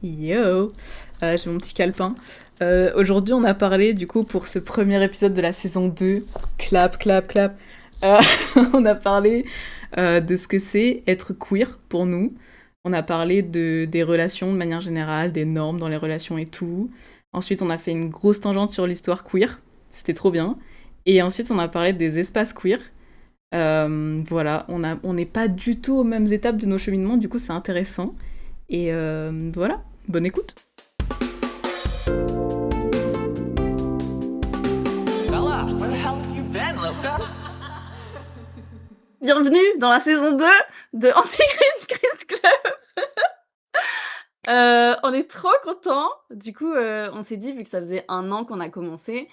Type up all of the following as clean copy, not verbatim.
Yo, j'ai mon petit calepin. Aujourd'hui, on a parlé, du coup, pour ce premier épisode de la saison 2, clap, clap, clap, euh, on a parlé de ce que c'est être queer pour nous. On a parlé des relations de manière générale, des normes dans les relations et tout. Ensuite, on a fait une grosse tangente sur l'histoire queer. C'était trop bien. Et ensuite, on a parlé des espaces queer. Voilà, on n'est pas du tout aux mêmes étapes de nos cheminements, du coup, c'est intéressant. Et voilà, bonne écoute. Bella, where the hell have you been, Loka? Bienvenue dans la saison 2 de Anti-Cringe Cringe Club. On est trop contents. Du coup, on s'est dit, vu que ça faisait 1 an qu'on a commencé,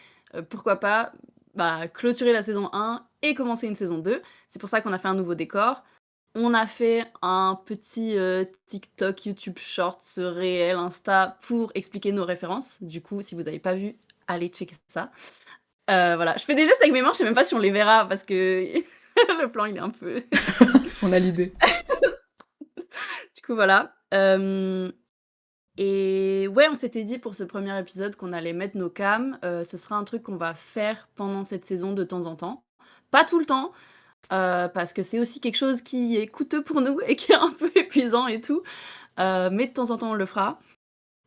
pourquoi pas clôturer la saison 1 et commencer une saison 2. C'est pour ça qu'on a fait un nouveau décor. On a fait un petit TikTok, YouTube Shorts, réel, Insta pour expliquer nos références. Du coup, si vous n'avez pas vu, allez checker ça. Voilà, je fais des gestes avec mes mains, je sais même pas si on les verra parce que le plan il est un peu. On a l'idée. Du coup, voilà. Et ouais, on s'était dit pour ce premier épisode qu'on allait mettre nos cams. Ce sera un truc qu'on va faire pendant cette saison de temps en temps. Pas tout le temps, parce que c'est aussi quelque chose qui est coûteux pour nous et qui est un peu épuisant et tout. Mais de temps en temps, on le fera.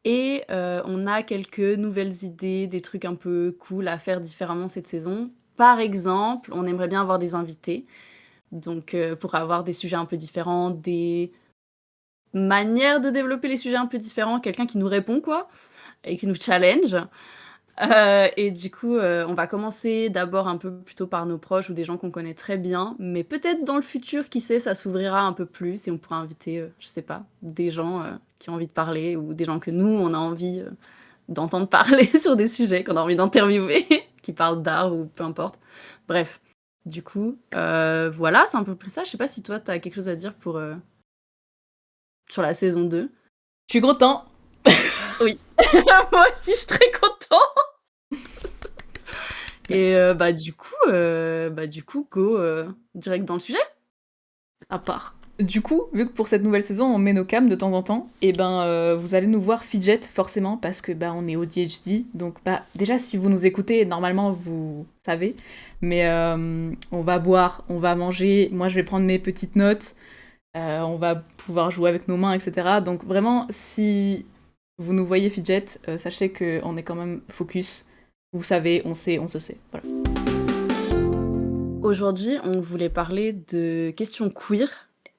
Et on a quelques nouvelles idées, des trucs un peu cool à faire différemment cette saison. Par exemple, on aimerait bien avoir des invités. Donc, pour avoir des sujets un peu différents, des manière de développer les sujets un peu différents, quelqu'un qui nous répond quoi, et qui nous challenge. Et du coup, on va commencer d'abord un peu plutôt par nos proches ou des gens qu'on connaît très bien, mais peut-être dans le futur, qui sait, ça s'ouvrira un peu plus et on pourra inviter, je sais pas, des gens qui ont envie de parler ou des gens que nous, on a envie d'entendre parler sur des sujets qu'on a envie d'interviewer, qui parlent d'art ou peu importe. Bref, du coup, voilà, c'est un peu plus ça. Je sais pas si toi, t'as quelque chose à dire pour sur la saison 2. Je suis content. Oui, moi aussi, je suis très content. Et du coup, go direct dans le sujet. À part. Du coup, vu que pour cette nouvelle saison, on met nos cams de temps en temps, et vous allez nous voir fidget forcément parce que on est ADHD. Donc déjà si vous nous écoutez, normalement vous savez. Mais on va boire, on va manger. Moi, je vais prendre mes petites notes. On va pouvoir jouer avec nos mains, etc. Donc vraiment, si vous nous voyez fidget, sachez qu'on est quand même focus. Vous savez, on sait, on se sait. Voilà. Aujourd'hui, on voulait parler de questions queer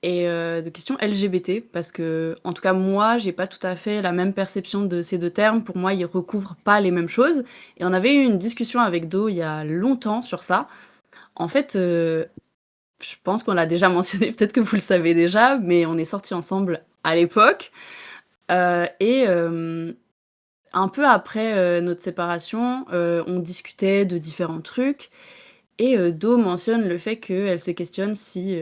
et de questions LGBT parce que, en tout cas, moi, j'ai pas tout à fait la même perception de ces deux termes. Pour moi, ils recouvrent pas les mêmes choses. Et on avait eu une discussion avec Do il y a longtemps sur ça. En fait, je pense qu'on l'a déjà mentionné, peut-être que vous le savez déjà, mais on est sortis ensemble à l'époque. Et un peu après notre séparation, on discutait de différents trucs. Et Do mentionne le fait qu'elle se questionne si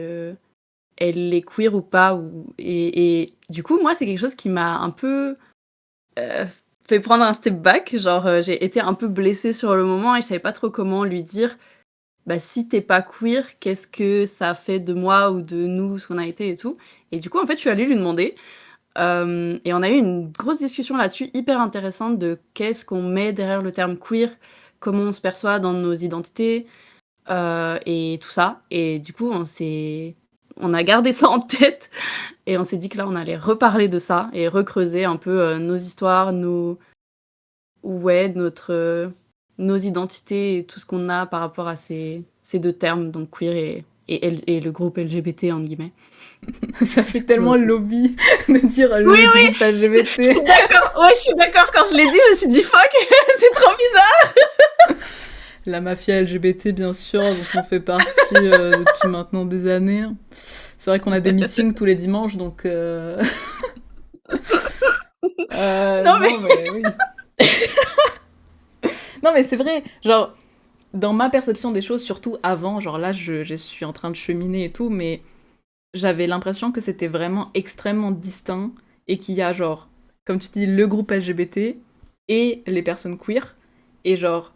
elle est queer ou pas. Et du coup, moi, c'est quelque chose qui m'a un peu fait prendre un step back. Genre, j'ai été un peu blessée sur le moment et je savais pas trop comment lui dire si t'es pas queer, qu'est-ce que ça fait de moi ou de nous, ce qu'on a été et tout. Et du coup, en fait, je suis allée lui demander. Et on a eu une grosse discussion là-dessus, hyper intéressante, de qu'est-ce qu'on met derrière le terme queer, comment on se perçoit dans nos identités, et tout ça. Et du coup, on a gardé ça en tête et on s'est dit que là, on allait reparler de ça et recreuser un peu nos histoires, nos identités et tout ce qu'on a par rapport à ces deux termes, donc queer et le groupe LGBT, entre guillemets. Ça fait tellement lobby de dire le Oui, groupe LGBT. je suis d'accord. Ouais, je suis d'accord. Quand je l'ai dit, je me suis dit fuck, c'est trop bizarre. La mafia LGBT, bien sûr, dont on fait partie depuis maintenant des années. C'est vrai qu'on a des meetings tous les dimanches, donc... Non, mais oui. Non, mais c'est vrai, genre, dans ma perception des choses, surtout avant, genre là, je suis en train de cheminer et tout, mais j'avais l'impression que c'était vraiment extrêmement distinct et qu'il y a, genre, comme tu dis, le groupe LGBT et les personnes queer. Et genre,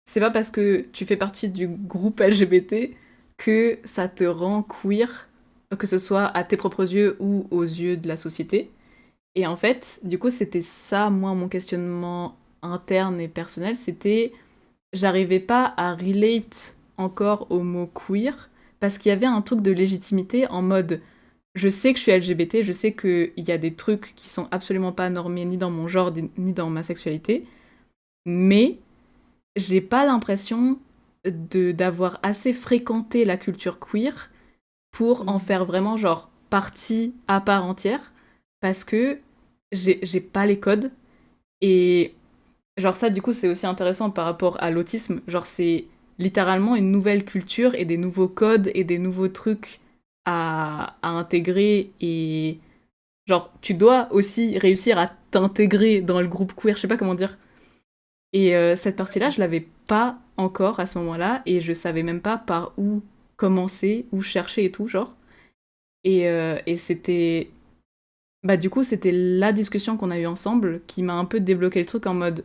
c'est pas parce que tu fais partie du groupe LGBT que ça te rend queer, que ce soit à tes propres yeux ou aux yeux de la société. Et en fait, du coup, c'était ça, moi, mon questionnement interne et personnel, c'était j'arrivais pas à relate encore au mot queer parce qu'il y avait un truc de légitimité en mode je sais que je suis LGBT, je sais qu'il y a des trucs qui sont absolument pas normés ni dans mon genre ni dans ma sexualité, mais j'ai pas l'impression d'avoir assez fréquenté la culture queer pour en faire vraiment genre partie à part entière parce que j'ai pas les codes et genre ça du coup c'est aussi intéressant par rapport à l'autisme, genre c'est littéralement une nouvelle culture et des nouveaux codes et des nouveaux trucs à intégrer et genre tu dois aussi réussir à t'intégrer dans le groupe queer, je sais pas comment dire. Et cette partie-là, je l'avais pas encore à ce moment-là, et je savais même pas par où commencer, où chercher et tout, genre. Et c'était... Bah du coup, c'était la discussion qu'on a eue ensemble qui m'a un peu débloqué le truc en mode...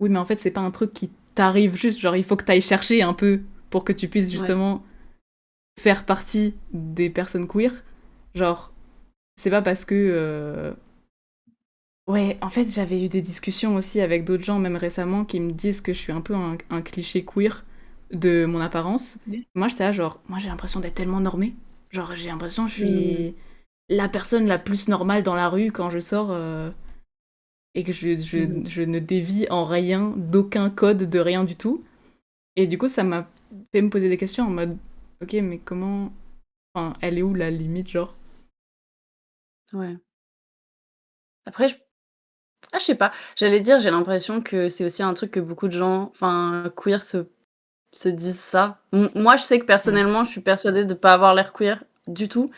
Oui, mais en fait, c'est pas un truc qui t'arrive juste, genre il faut que t'ailles chercher un peu pour que tu puisses Ouais. justement faire partie des personnes queer. Genre, c'est pas parce que... Ouais, en fait, j'avais eu des discussions aussi avec d'autres gens, même récemment, qui me disent que je suis un peu un cliché queer de mon apparence. Ok. Moi, j'étais là, genre, moi j'ai l'impression d'être tellement normée. Genre, j'ai l'impression que je Hmm. suis la personne la plus normale dans la rue quand je sors et que Mhm. je ne dévie en rien d'aucun code, de rien du tout. Et du coup, ça m'a fait me poser des questions en mode, ok, mais comment. Enfin, elle est où la limite, genre? Ouais. Après, je sais pas. J'allais dire, j'ai l'impression que c'est aussi un truc que beaucoup de gens, enfin, queer, se disent ça. Moi, je sais que Ouais. personnellement, je suis persuadée de pas avoir l'air queer du tout.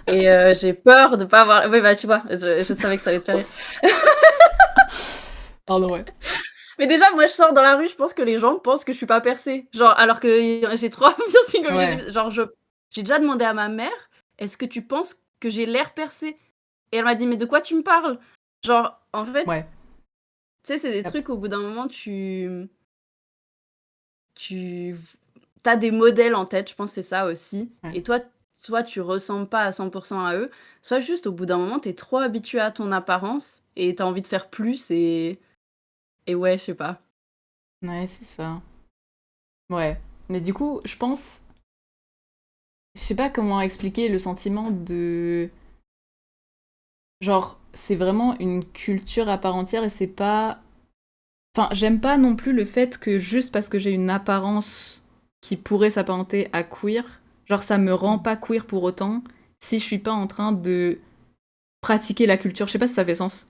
Et j'ai peur de pas avoir. Oui, bah, tu vois, je savais que ça allait te faire rire. Pardon, ouais. Mais déjà, moi, je sors dans la rue, je pense que les gens pensent que je suis pas percée. Genre, alors que j'ai 3 piercings au milieu Ouais. du. Genre, j'ai déjà demandé à ma mère, est-ce que tu penses que j'ai l'air percée? Et elle m'a dit, mais de quoi tu me parles? Genre, en fait, Ouais. tu sais, c'est des Capte. trucs, au bout d'un moment, tu as des modèles en tête, je pense que c'est ça aussi. Ouais. Et toi, soit tu ressembles pas à 100% à eux, soit juste, au bout d'un moment, tu es trop habitué à ton apparence et tu as envie de faire plus et ouais, je sais pas. Ouais, c'est ça. Ouais. Mais du coup, je pense, je sais pas comment expliquer le sentiment de... Genre, c'est vraiment une culture à part entière et c'est pas... Enfin, j'aime pas non plus le fait que juste parce que j'ai une apparence qui pourrait s'apparenter à queer, genre ça me rend pas queer pour autant si je suis pas en train de pratiquer la culture. Je sais pas si ça fait sens.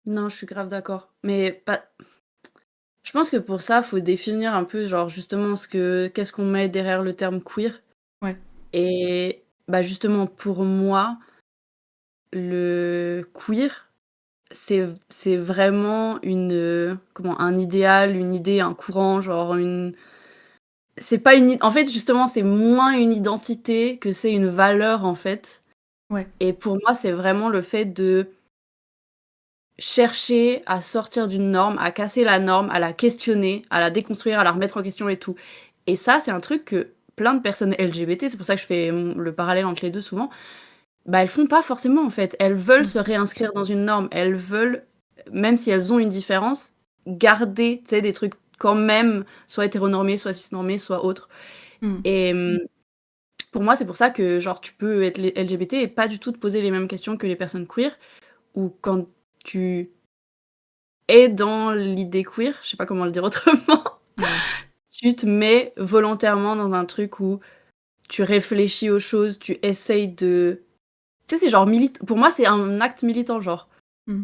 Non, je suis grave d'accord. Mais pas. Je pense que pour ça, faut définir un peu, genre, justement, qu'est-ce qu'on met derrière le terme queer. Ouais. Et bah, justement, pour moi, le queer, c'est vraiment comment, un idéal, une idée, un courant, genre une. C'est pas en fait, justement, c'est moins une identité que c'est une valeur, en fait. Ouais. Et pour moi, c'est vraiment le fait de chercher à sortir d'une norme, à casser la norme, à la questionner, à la déconstruire, à la remettre en question et tout. Et ça, c'est un truc que plein de personnes LGBT, c'est pour ça que je fais le parallèle entre les deux souvent, bah elles font pas forcément en fait. Elles veulent Mm. se réinscrire dans une norme. Elles veulent, même si elles ont une différence, garder, tu sais, des trucs quand même, soit hétéronormés, soit cisnormés, soit autres. Mm. Et pour moi, c'est pour ça que genre tu peux être LGBT et pas du tout te poser les mêmes questions que les personnes queer, ou quand tu es dans l'idée queer, je sais pas comment le dire autrement, Ouais. tu te mets volontairement dans un truc où tu réfléchis aux choses, tu essayes de. Tu sais, c'est genre militant. Pour moi, c'est un acte militant, genre. Mm.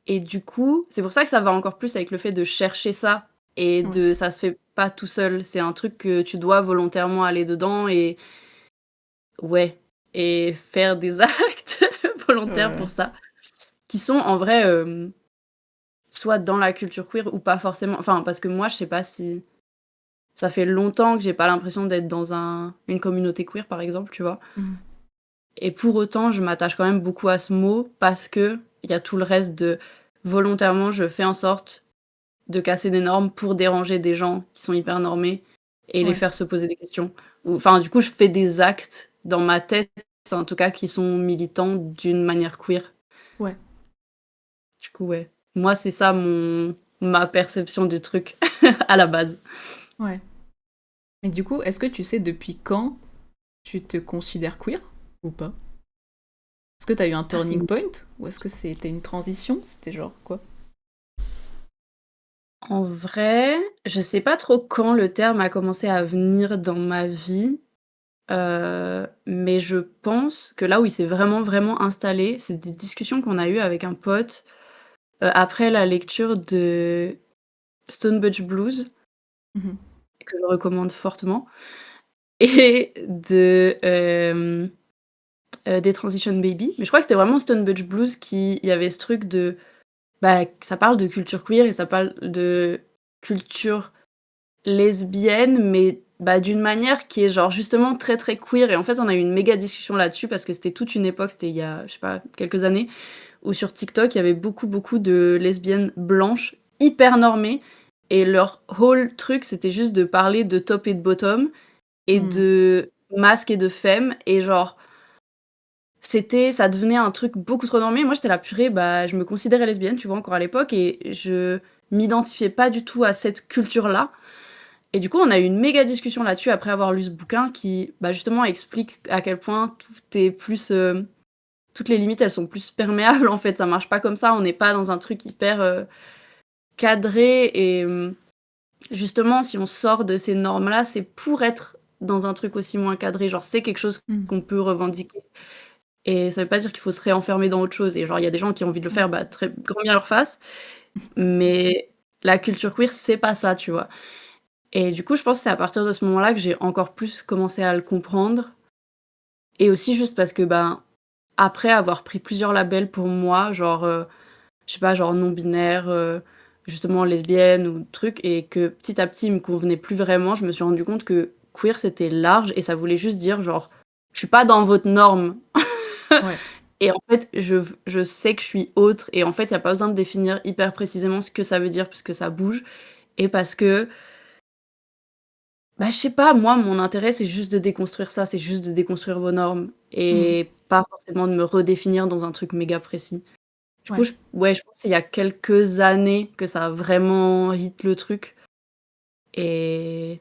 Et du coup, c'est pour ça que ça va encore plus avec le fait de chercher ça. Et Ouais. ça se fait pas tout seul. C'est un truc que tu dois volontairement aller dedans et. Ouais. Et faire des actes volontaires Ouais. pour ça. Qui sont en vrai, soit dans la culture queer ou pas forcément. Enfin, parce que moi, je sais pas si. Ça fait longtemps que j'ai pas l'impression d'être dans une communauté queer, par exemple, tu vois. Mm. Et pour autant, je m'attache quand même beaucoup à ce mot parce que il y a tout le reste de volontairement, je fais en sorte de casser des normes pour déranger des gens qui sont hyper normés et les Ouais. faire se poser des questions. Enfin, du coup, je fais des actes dans ma tête, en tout cas, qui sont militants d'une manière queer. Ouais, Du coup, ouais. Moi, c'est ça ma perception du truc à la base. ouais. Mais du coup, est-ce que tu sais depuis quand tu te considères queer ou pas? Est-ce que t'as eu un Ah, c'est turning point? Ou est-ce que c'était une transition? C'était genre quoi? En vrai, je sais pas trop quand le terme a commencé à venir dans ma vie, mais je pense que là où il s'est vraiment, vraiment installé, c'est des discussions qu'on a eues avec un pote, après la lecture de Stone Beach Blues, Mhm. que je recommande fortement, et des Transition Baby. Mais je crois que c'était vraiment Stone Beach Blues qui il y avait ce truc de, bah, ça parle de culture queer et ça parle de culture lesbienne, mais bah, d'une manière qui est genre justement très, très queer et en fait, on a eu une méga discussion là-dessus parce que c'était toute une époque, c'était il y a, je sais pas, quelques années, où sur TikTok, il y avait beaucoup, beaucoup de lesbiennes blanches hyper normées et leur whole truc, c'était juste de parler de top et de bottom et Hmm. de masque et de femme et genre ça devenait un truc beaucoup trop normé. Moi, j'étais là: «Purée, bah, je me considérais lesbienne», tu vois, encore à l'époque et je m'identifiais pas du tout à cette culture-là et du coup, on a eu une méga discussion là-dessus après avoir lu ce bouquin qui, bah, justement explique à quel point tout est plus, toutes les limites, elles sont plus perméables, en fait. Ça marche pas comme ça, on n'est pas dans un truc hyper, cadré et justement, si on sort de ces normes-là, c'est pour être dans un truc aussi moins cadré. Genre, c'est quelque chose Hmm. qu'on peut revendiquer et ça veut pas dire qu'il faut se réenfermer dans autre chose et genre, il y a des gens qui ont envie de le Ouais. faire, bah, très grand bien leur face, mais la culture queer, c'est pas ça, tu vois? Et du coup, je pense que c'est à partir de ce moment-là que j'ai encore plus commencé à le comprendre et aussi juste parce que, ben, après avoir pris plusieurs labels pour moi, genre, je sais pas, genre non binaire, justement lesbienne ou truc et que petit à petit, il me convenait plus vraiment, je me suis rendu compte que queer, c'était large et ça voulait juste dire genre: «Je suis pas dans votre norme». Ouais. Et en fait, je sais que je suis autre et en fait, il y a pas besoin de définir hyper précisément ce que ça veut dire puisque ça bouge et parce que, bah, je sais pas, moi, mon intérêt, c'est juste de déconstruire ça, c'est juste de déconstruire vos normes Hmm. et pas forcément de me redéfinir dans un truc méga précis. Du coup, Ouais. je pense que c'est il y a quelques années que ça a vraiment hit le truc et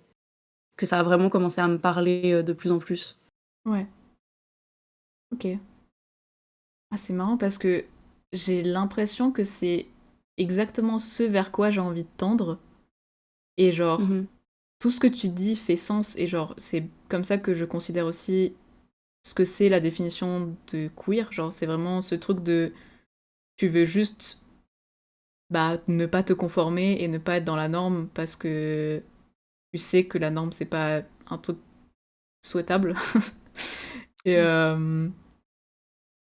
que ça a vraiment commencé à me parler, de plus en plus. Ouais. Ok. Ah, c'est marrant parce que j'ai l'impression que c'est exactement ce vers quoi j'ai envie de tendre. Et genre, Mmh. tout ce que tu dis fait sens. Et genre, c'est comme ça que je considère aussi ce que c'est la définition de queer. Genre, c'est vraiment ce truc de tu veux juste bah, ne pas te conformer et ne pas être dans la norme parce que tu sais que la norme, c'est pas un truc souhaitable. Et, Ouais.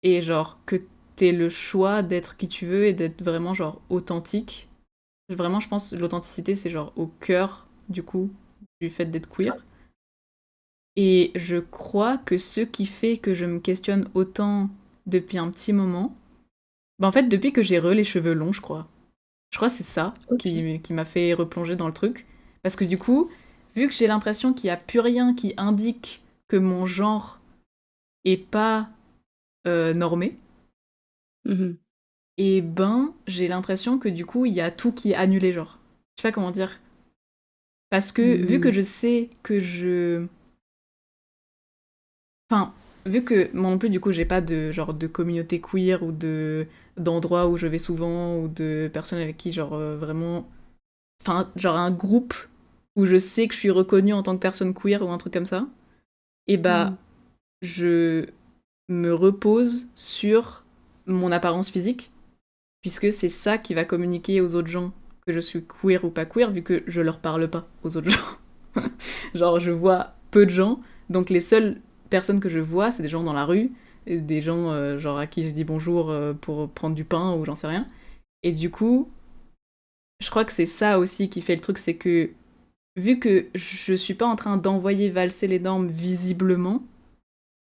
et genre, que t'aies le choix d'être qui tu veux et d'être vraiment genre authentique. Vraiment, je pense l'authenticité, c'est genre au cœur du coup du fait d'être queer. Et je crois que ce qui fait que je me questionne autant depuis un petit moment, bah en fait depuis que j'ai les cheveux longs, je crois. Je crois que c'est ça OK. qui m'a fait replonger dans le truc. Parce que du coup, vu que j'ai l'impression qu'il n'y a plus rien qui indique que mon genre est pas normé, Mmh. et ben j'ai l'impression que du coup il y a tout qui est annulé, genre. Je sais pas comment dire. Parce que vu que Mmh. je sais que je Enfin, vu que moi non plus, du coup, j'ai pas de genre de communauté queer ou de d'endroits où je vais souvent ou de personnes avec qui genre vraiment, enfin, genre un groupe où je sais que je suis reconnue en tant que personne queer ou un truc comme ça. Et Mmh. bah, je me repose sur mon apparence physique puisque c'est ça qui va communiquer aux autres gens que je suis queer ou pas queer vu que je leur parle pas aux autres gens. Genre, je vois peu de gens, donc les seules personnes que je vois, c'est des gens dans la rue, et des gens genre à qui je dis bonjour pour prendre du pain ou j'en sais rien. Et du coup, je crois que c'est ça aussi qui fait le truc, c'est que vu que je suis pas en train d'envoyer valser les normes visiblement,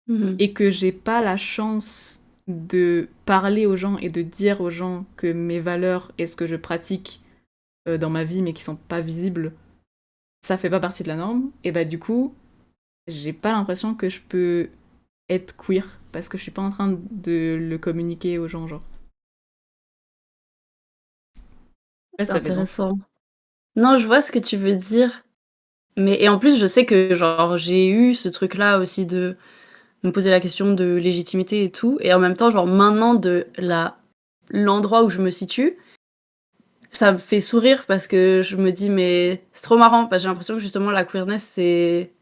Mmh. et que j'ai pas la chance de parler aux gens et de dire aux gens que mes valeurs et ce que je pratique dans ma vie mais qui sont pas visibles, ça fait pas partie de la norme, et bah du coup, j'ai pas l'impression que je peux être queer parce que je suis pas en train de le communiquer aux gens, genre. Ouais, C'est ça fait sens. intéressant. Non, je vois ce que tu veux dire, mais et en plus, je sais que, genre, j'ai eu ce truc-là aussi de me poser la question de légitimité et tout et en même temps, genre, maintenant de l'endroit où je me situe, ça me fait sourire parce que je me dis: «Mais c'est trop marrant» parce que j'ai l'impression que justement la queerness,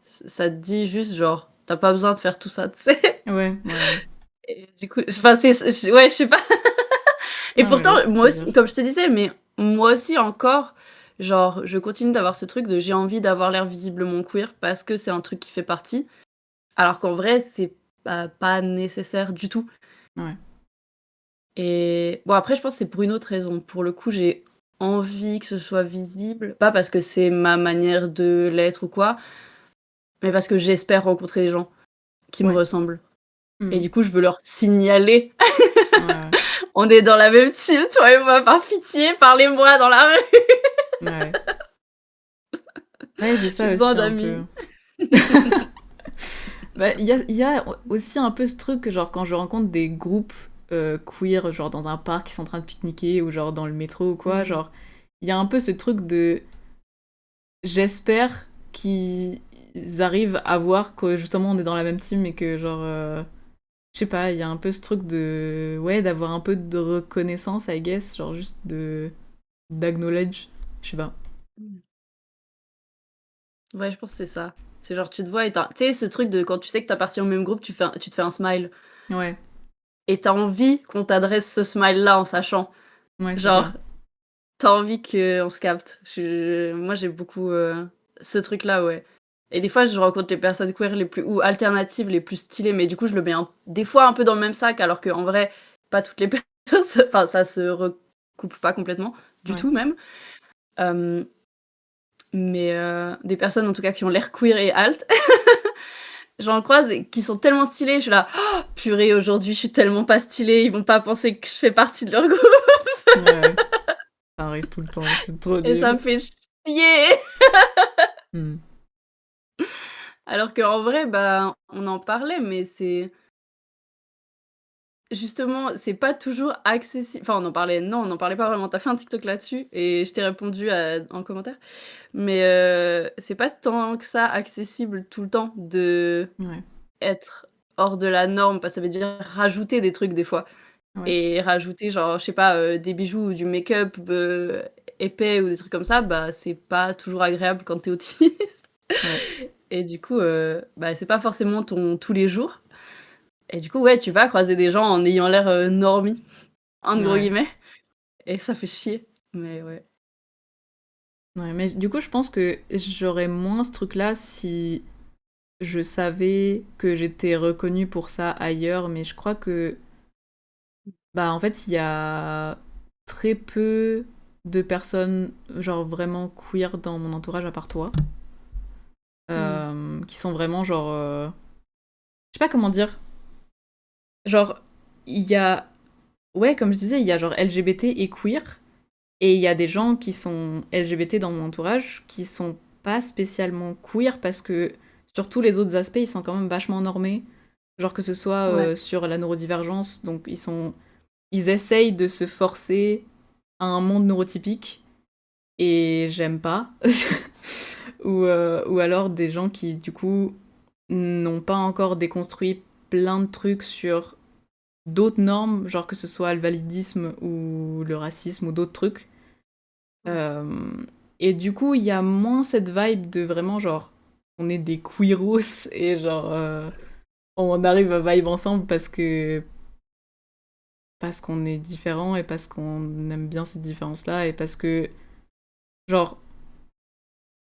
ça te dit juste genre: «Tu pas besoin de faire tout ça», tu sais? Ouais, ouais, ouais. Et du coup, enfin, ouais, je sais pas. Et Non, mais je pourtant, vois ce que tu moi veux aussi, dire. comme je te disais, mais moi aussi encore, genre, je continue d'avoir ce truc de j'ai envie d'avoir l'air visiblement queer parce que c'est un truc qui fait partie, alors qu'en vrai, c'est pas nécessaire du tout. Ouais. Et bon, après, je pense que c'est pour une autre raison. Pour le coup, j'ai envie que ce soit visible, pas parce que c'est ma manière de l'être ou quoi, mais parce que j'espère rencontrer des gens qui me Ouais. ressemblent. Et Mmh. du coup, je veux leur signaler. Ouais, ouais. On est dans la même team, toi et moi, par pitié, parlez-moi dans la rue. Ouais. Ouais, j'ai J'ai ça besoin aussi un peu. d'amis. Bah, il y a aussi un peu ce truc que, genre, quand je rencontre des groupes queer, genre dans un parc, qui sont en train de pique-niquer, ou genre dans le métro ou quoi, Mm. genre, il y a un peu ce truc de. J'espère qu'ils arrivent à voir que justement on est dans la même team et que, genre. Je sais pas, il y a un peu ce truc de. Ouais, d'avoir un peu de reconnaissance, I guess, genre juste de. D'acknowledge. Je sais pas. Ouais, je pense que c'est ça. C'est genre, tu te vois et tu sais, ce truc de quand tu sais que t'appartiens au même groupe, tu te fais un smile. Ouais, Et t'as envie qu'on t'adresse ce smile-là en sachant. ouais, c'est Genre, ça. t'as envie qu'on se capte. Moi, j'ai beaucoup ce truc-là, ouais. Et des fois, je rencontre les personnes queer les plus ou alternatives les plus stylées, mais du coup, je le mets des fois un peu dans le même sac, alors qu'en vrai, pas toutes les personnes. Enfin, ça se recoupe pas complètement, du Ouais. tout même. Euh, mais des personnes en tout cas qui ont l'air queer et alt, j'en croise et qui sont tellement stylées. Je suis là, oh, purée, aujourd'hui, je suis tellement pas stylée, ils vont pas penser que je fais partie de leur groupe. Ouais, ouais. Ça arrive tout le temps, c'est trop Et ça nul. me fait chier. Hmm. Alors qu'en vrai, bah, on en parlait, mais c'est justement, c'est pas toujours accessible. Enfin, on en parlait, non, on en parlait pas vraiment. T'as fait un TikTok là-dessus et je t'ai répondu en commentaire. Mais c'est pas tant que ça accessible tout le temps de Ouais, être hors de la norme, parce que ça veut dire rajouter des trucs des fois. ouais, Et rajouter, genre, je sais pas, des bijoux ou du make-up épais ou des trucs comme ça, bah, c'est pas toujours agréable quand t'es autiste. ouais, Et du coup, bah, c'est pas forcément ton tous les jours. Et du coup, ouais, tu vas croiser des gens en ayant l'air, «normie», entre gros ouais. guillemets, et ça fait chier. Mais ouais. Ouais, mais du coup, je pense que j'aurais moins ce truc-là si je savais que j'étais reconnue pour ça ailleurs, mais je crois que, bah, en fait, il y a très peu de personnes, genre vraiment queer dans mon entourage à part toi, Mmh. qui sont vraiment genre, je sais pas comment dire, genre, il y a, ouais, comme je disais, il y a genre LGBT et queer, et il y a des gens qui sont LGBT dans mon entourage qui sont pas spécialement queer parce que sur tous les autres aspects, ils sont quand même vachement normés. Genre que ce soit Ouais. sur la neurodivergence, donc ils essayent de se forcer à un monde neurotypique et j'aime pas. Ou alors des gens qui du coup n'ont pas encore déconstruit plein de trucs sur d'autres normes, genre que ce soit le validisme ou le racisme ou d'autres trucs. Euh, et du coup, il y a moins cette vibe de vraiment genre, on est des queeros et genre, on arrive à vibe ensemble parce qu'on est différents et parce qu'on aime bien cette différence-là et parce que, genre,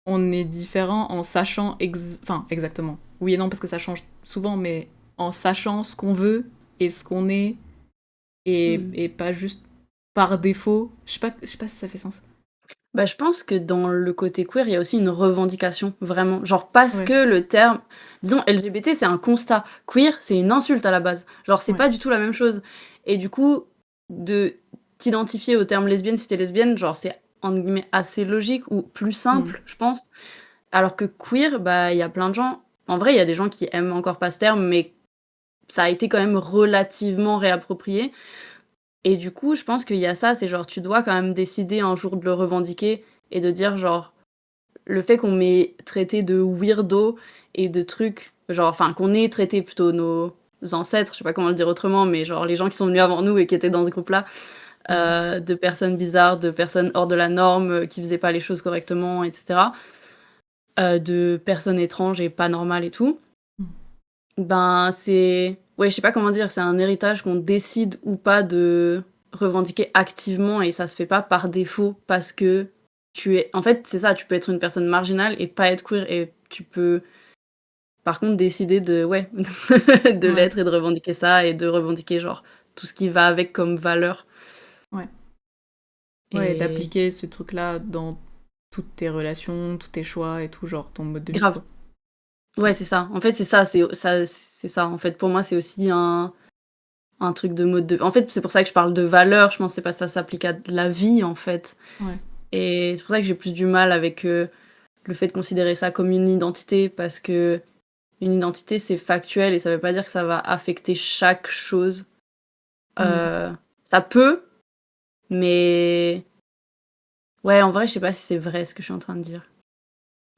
on est différents en sachant, enfin, exactement. Oui et non, parce que ça change souvent, mais en sachant ce qu'on veut et ce qu'on est Mmh. et pas juste par défaut. Je sais pas si ça fait sens. Bah, je pense que dans le côté queer, il y a aussi une revendication, vraiment. Genre, parce Ouais, que le terme, disons, LGBT, c'est un constat. Queer, c'est une insulte à la base. Genre, c'est ouais. pas du tout la même chose. Et du coup, de t'identifier au terme lesbienne si t'es lesbienne, genre, c'est entre guillemets assez logique ou plus Mm. simple, je pense. Alors que queer, bah, il y a plein de gens. En vrai, il y a des gens qui aiment encore pas ce terme, mais ça a été quand même relativement réapproprié. Et du coup, je pense qu'il y a ça, c'est genre tu dois quand même décider un jour de le revendiquer et de dire genre le fait qu'on m'ait traité de weirdo et de trucs, genre enfin qu'on ait traité plutôt nos ancêtres, je sais pas comment le dire autrement, mais genre les gens qui sont venus avant nous et qui étaient dans ce groupe-là, Mm. de personnes bizarres, de personnes hors de la norme, qui faisaient pas les choses correctement, et cetera, de personnes étranges et pas normales et tout. Mm. Ben, c'est ouais, je sais pas comment dire, c'est un héritage qu'on décide ou pas de revendiquer activement et ça se fait pas par défaut parce que tu es en fait, c'est ça, tu peux être une personne marginale et pas être queer et tu peux, par contre, décider de ouais, de Ouais, l'être et de revendiquer ça et de revendiquer, genre, tout ce qui va avec comme valeur ouais. Ouais, et et d'appliquer ce truc-là dans toutes tes relations, tous tes choix et tout, genre ton mode de vie, grave. quoi. Ouais, c'est ça. En fait, c'est ça. En fait, pour moi, c'est aussi un truc de mode de en fait, c'est pour ça que je parle de valeur, je pense que c'est parce que ça s'applique à la vie, en fait. Ouais. Et c'est pour ça que j'ai plus du mal avec, le fait de considérer ça comme une identité parce qu'une identité, c'est factuel et ça veut pas dire que ça va affecter chaque chose. Mm. Heu, Ça peut, mais ouais, en vrai, je sais pas si c'est vrai ce que je suis en train de dire.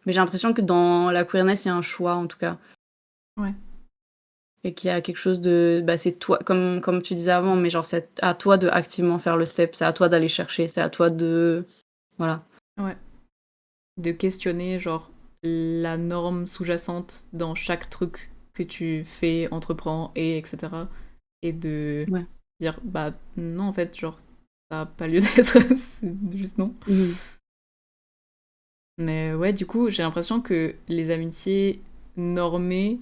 Mais j'ai l'impression que dans la queerness, il y a un choix, en tout cas. Ouais. Et qu'il y a quelque chose de bah, c'est toi comme tu disais avant, mais genre c'est à toi de activement faire le step, c'est à toi d'aller chercher, c'est à toi de voilà. Ouais. De questionner, genre, la norme sous-jacente dans chaque truc que tu fais, entreprends et etc. Et de Ouais. dire, bah non, en fait, genre, ça n'a pas lieu d'être, c'est juste non. Mmh. Mais ouais, du coup, j'ai l'impression que les amitiés normées,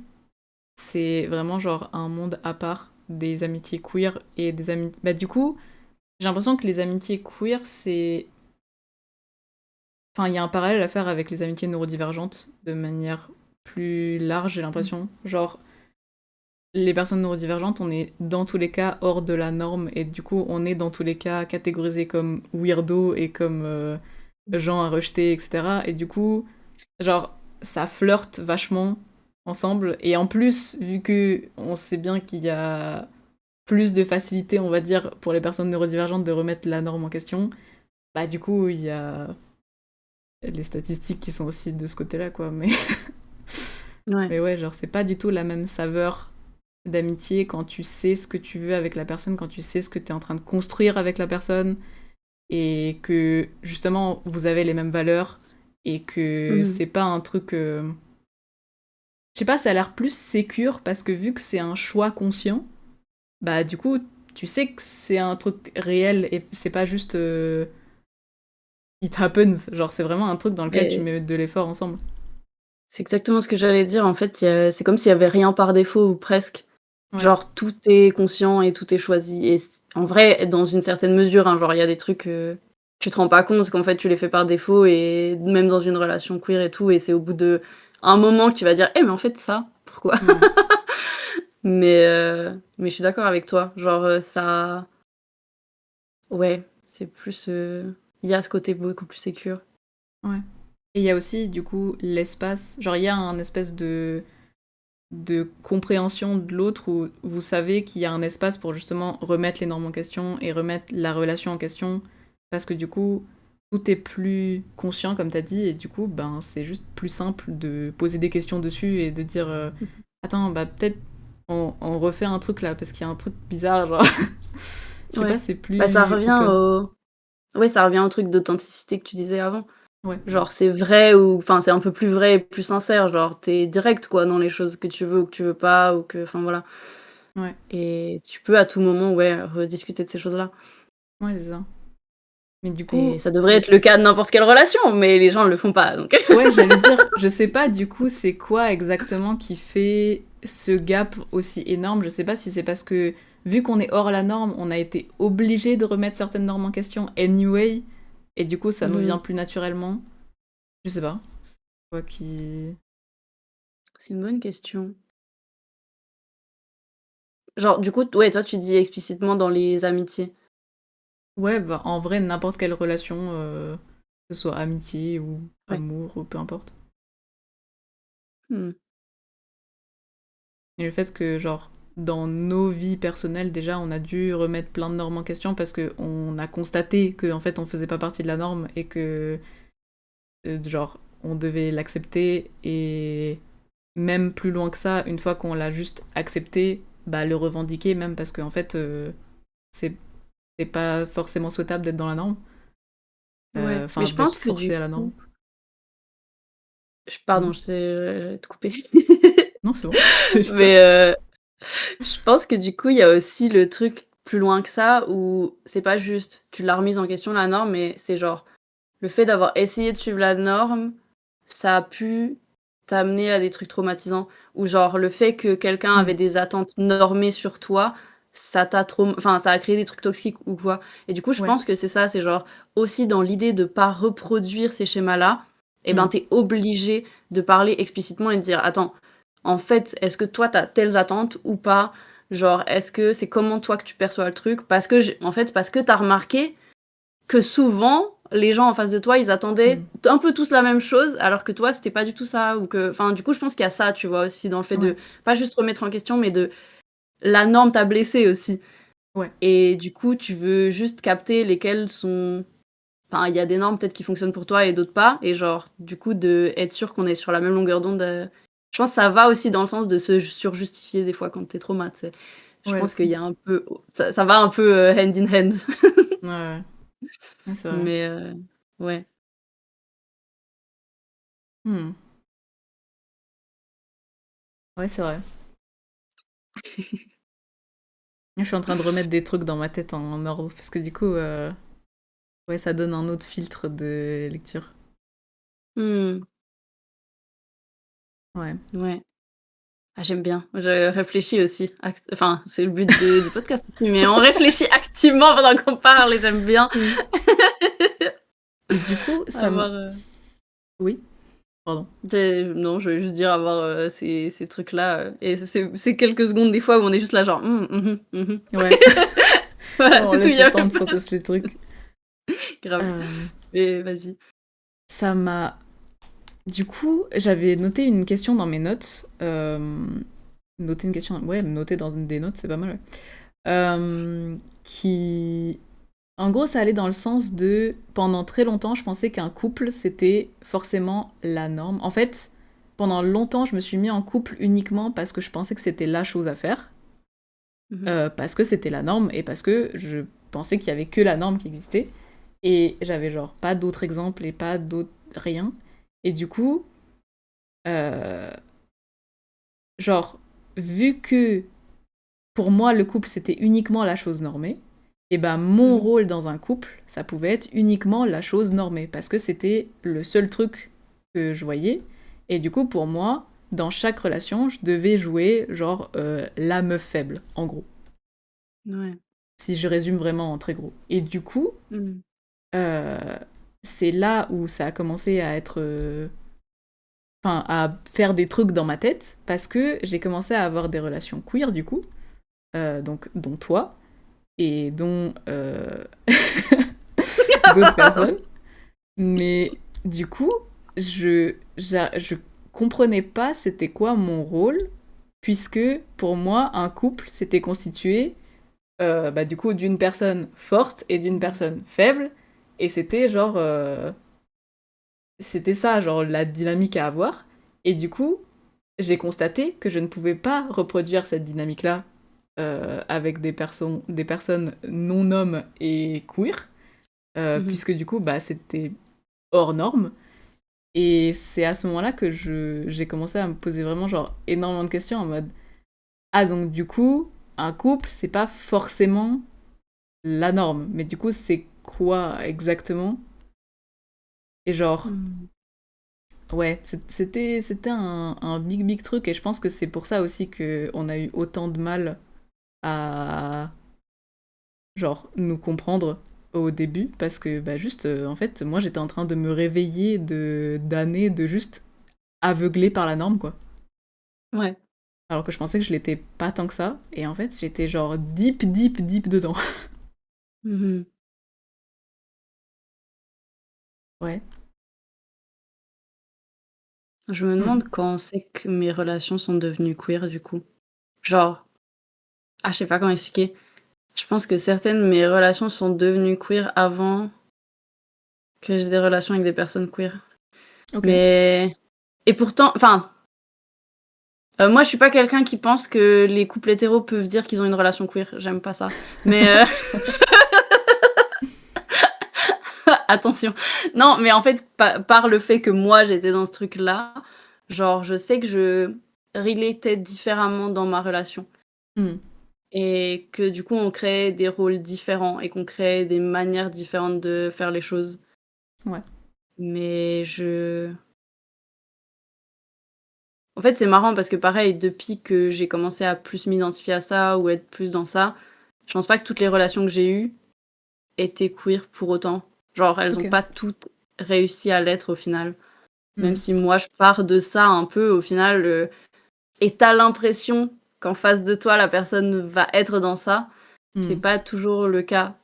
c'est vraiment genre un monde à part des amitiés queer et des amitiés. Bah, du coup, j'ai l'impression que les amitiés queer, c'est. Enfin, il y a un parallèle à faire avec les amitiés neurodivergentes de manière plus large, j'ai l'impression. Genre, les personnes neurodivergentes, on est dans tous les cas hors de la norme et du coup, on est dans tous les cas catégorisés comme weirdo et comme gens à rejeter, etc. Et du coup, genre, ça flirte vachement ensemble. Et en plus, vu que on sait bien qu'il y a plus de facilité, on va dire, pour les personnes neurodivergentes de remettre la norme en question, bah du coup, il y a les statistiques qui sont aussi de ce côté-là, quoi. Mais, Ouais. mais ouais, genre, c'est pas du tout la même saveur d'amitié quand tu sais ce que tu veux avec la personne, quand tu sais ce que tu es en train de construire avec la personne, et que justement, vous avez les mêmes valeurs, et que Mmh. c'est pas un truc. Je sais pas, ça a l'air plus sécure parce que vu que c'est un choix conscient, bah du coup, tu sais que c'est un truc réel et c'est pas juste it happens. Genre, c'est vraiment un truc dans lequel tu Mais mets de l'effort ensemble. c'est exactement ce que j'allais dire. En fait, c'est comme s'il y avait rien par défaut ou presque. Ouais. Genre tout est conscient et tout est choisi et en vrai, dans une certaine mesure, hein, genre il y a des trucs, tu te rends pas compte qu'en fait tu les fais par défaut et même dans une relation queer et tout et c'est au bout de un moment que tu vas dire: «Eh mais en fait ça, pourquoi?» Mm. Mais je suis d'accord avec toi, genre, ça ouais, c'est plus, il y a ce côté beaucoup plus sécure. Ouais. Et il y a aussi, du coup, l'espace. Genre, il y a un espèce de compréhension de l'autre où vous savez qu'il y a un espace pour justement remettre les normes en question et remettre la relation en question parce que du coup tout est plus conscient comme t'as dit et du coup ben c'est juste plus simple de poser des questions dessus et de dire attends bah peut-être on refait un truc là parce qu'il y a un truc bizarre genre je sais pas Ouais. c'est Bah, ça plus revient open au ouais, ça revient au truc d'authenticité que tu disais avant. ouais Genre c'est vrai ou enfin c'est un peu plus vrai et plus sincère, genre tu es direct quoi dans les choses que tu veux ou que tu veux pas ou que enfin voilà ouais et tu peux à tout moment, ouais, rediscuter de ces choses-là ouais c'est ça mais du et coup ça devrait être le cas de n'importe quelle relation, mais les gens le font pas donc ouais, j'allais dire, je sais pas du coup c'est quoi exactement qui fait ce gap aussi énorme. Je sais pas si c'est parce que vu qu'on est hors la norme, on a été obligé de remettre certaines normes en question anyway, et du coup ça nous vient Mmh. plus naturellement. Je sais pas. C'est quoi qui. C'est une bonne question. Genre du coup, ouais, toi tu dis explicitement dans les amitiés? Ouais, bah en vrai, n'importe quelle relation, que ce soit amitié ou Ouais. amour ou peu importe. Mmh. Et le fait que, genre, dans nos vies personnelles, déjà, on a dû remettre plein de normes en question parce qu'on a constaté qu'en fait, on faisait pas partie de la norme et que, genre, on devait l'accepter et même plus loin que ça, une fois qu'on l'a juste accepté, bah, le revendiquer même parce qu'en fait, c'est c'est pas forcément souhaitable d'être dans la norme, Ouais, mais enfin, je d'être pense que forcé du à la norme. coup pardon, Mhm. j'allais te couper. Non, c'est bon, c'est juste ça. Mais je pense que du coup, il y a aussi le truc plus loin que ça où c'est pas juste tu l'as remise en question la norme, mais c'est genre le fait d'avoir essayé de suivre la norme, ça a pu t'amener à des trucs traumatisants ou genre le fait que quelqu'un Mm. avait des attentes normées sur toi, ça a créé des trucs toxiques ou quoi et du coup, je Ouais. pense que c'est ça, c'est genre aussi dans l'idée de pas reproduire ces schémas-là, et ben, Mm. tu es obligé de parler explicitement et de dire: «Attends, en fait, est-ce que toi, tu as telles attentes ou pas? Genre, est-ce que c'est comment toi que tu perçois le truc?» parce que j en fait, parce que tu as remarqué que souvent, les gens en face de toi, ils attendaient Mm. un peu tous la même chose, alors que toi, c'était pas du tout ça ou que enfin, du coup, je pense qu'il y a ça, tu vois, aussi dans le fait Ouais. de pas juste remettre en question, mais de la norme t'a blessé aussi Ouais. et du coup, tu veux juste capter lesquelles sont enfin, il y a des normes peut-être qui fonctionnent pour toi et d'autres pas et genre, du coup, de être sûr qu'on est sur la même longueur d'onde, je pense que ça va aussi dans le sens de se surjustifier des fois quand tu es traumat, tu sais? Je Ouais, de pense qu'il fou. y a un peu ça va un peu, hand in hand. Ouais, ouais. Ouais, c'est vrai. Mais ouais. Hmm. Ouais, c'est vrai. Je suis en train de remettre des trucs dans ma tête en ordre parce que du coup, ouais, ça donne un autre filtre de lecture. Mmh. Ouais. Ouais. Ah, j'aime bien. Je réfléchis aussi enfin, c'est le but de du podcast aussi, mais on réfléchit activement pendant qu'on parle et j'aime bien Oui. Et du coup, ça me... avoir, Oui, pardon. non, je voulais juste dire avoir, ces trucs-là, et ces quelques secondes des fois où on est juste là genre: «Mmh, mmh mh, mmh». Ouais. Ouais, Voilà, on c'est tout, il laisse y le a temps même de pas processer les trucs. grave. Euh, Mais vas-y. Ça m'a... Du coup, j'avais noté une question dans mes notes. Noter une question... Ouais, noter dans des notes, c'est pas mal. Ouais. Qui... En gros, ça allait dans le sens de... Pendant très longtemps, je pensais qu'un couple, c'était forcément la norme. En fait, pendant longtemps, je me suis mis en couple uniquement parce que je pensais que c'était la chose à faire. Mmh. Parce que c'était la norme et parce que je pensais qu'il y avait que la norme qui existait. Et j'avais genre pas d'autres exemples et pas d'autres... rien. Et du coup, euh, genre, vu que pour moi, le couple, c'était uniquement la chose normée, et ben mon Mmh. rôle dans un couple, ça pouvait être uniquement la chose normée, parce que c'était le seul truc que je voyais. Et du coup, pour moi, dans chaque relation, je devais jouer, genre, la meuf faible, en gros. Ouais. Si je résume vraiment en très gros. Et du coup, Mmh. euh, c'est là où ça a commencé à être... Enfin, à faire des trucs dans ma tête, parce que j'ai commencé à avoir des relations queer, du coup, donc, dont toi, et dont d'autres personnes. Mais du coup, je comprenais pas c'était quoi mon rôle, puisque pour moi, un couple, c'était constitué bah, du coup d'une personne forte et d'une personne faible, et c'était genre... c'était ça, genre la dynamique à avoir. Et du coup, j'ai constaté que je ne pouvais pas reproduire cette dynamique-là avec des personnes non-hommes et queer, Mmh. puisque du coup, bah, c'était hors norme. Et c'est à ce moment-là que j'ai commencé à me poser vraiment genre énormément de questions en mode ah donc du coup un couple c'est pas forcément la norme, mais du coup c'est quoi exactement? Et genre Mmh. ouais c'était un big big truc et je pense que c'est pour ça aussi que on a eu autant de mal à genre nous comprendre au début parce que bah juste en fait moi j'étais en train de me réveiller de d'années de juste aveuglé par la norme quoi. Ouais. Alors que je pensais que je l'étais pas tant que ça et en fait j'étais genre deep deep deep dedans. Mmh. Ouais. Je me Hmm. demande quand c'est que mes relations sont devenues queer, du coup. Genre Ah, je sais pas comment expliquer. Je pense que certaines de mes relations sont devenues queer avant que j'ai des relations avec des personnes queer. Ok. Mais et pourtant, enfin, moi, je suis pas quelqu'un qui pense que les couples hétéros peuvent dire qu'ils ont une relation queer. J'aime pas ça. Mais attention. Non, mais en fait, par le fait que moi, j'étais dans ce truc-là, genre, je sais que je relatais différemment dans ma relation. Hmm. Et que du coup, on crée des rôles différents et qu'on crée des manières différentes de faire les choses. Ouais. Mais en fait, c'est marrant parce que pareil, depuis que j'ai commencé à plus m'identifier à ça ou être plus dans ça, je pense pas que toutes les relations que j'ai eues étaient queer pour autant. Genre, elles ont Ok. pas toutes réussi à l'être au final. Même Hmm. si moi, je pars de ça un peu au final, et t'as l'impression qu'en face de toi, la personne va être dans ça. C'est Hmm. pas toujours le cas.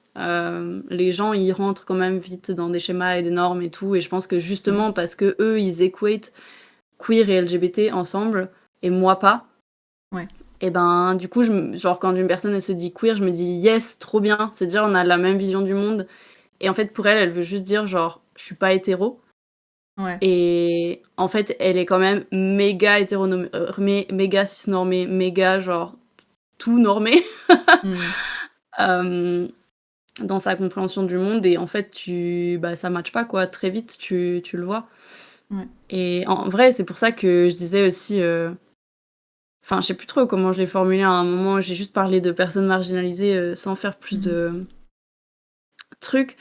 Les gens, ils rentrent quand même vite dans des schémas et des normes et tout. Et je pense que Ouais. justement parce que eux, ils équatent queer et LGBT ensemble, et moi pas. Ouais. Et ben, du coup, genre quand une personne elle se dit queer, je me dis yes, trop bien. C'est-à-dire on a la même vision du monde. Et en fait, pour elle, elle veut juste dire genre je suis pas hétéro. Ouais. Et en fait, elle est quand même méga hétéronormée, méga cisnormée, méga genre tout normé. Hmm. Euh, dans sa compréhension du monde et en fait ça matche pas quoi, très vite tu le vois. Ouais. Et en vrai c'est pour ça que je disais aussi enfin je sais plus trop comment je l'ai formulé à un moment, j'ai juste parlé de personnes marginalisées sans faire plus Mhm. de trucs,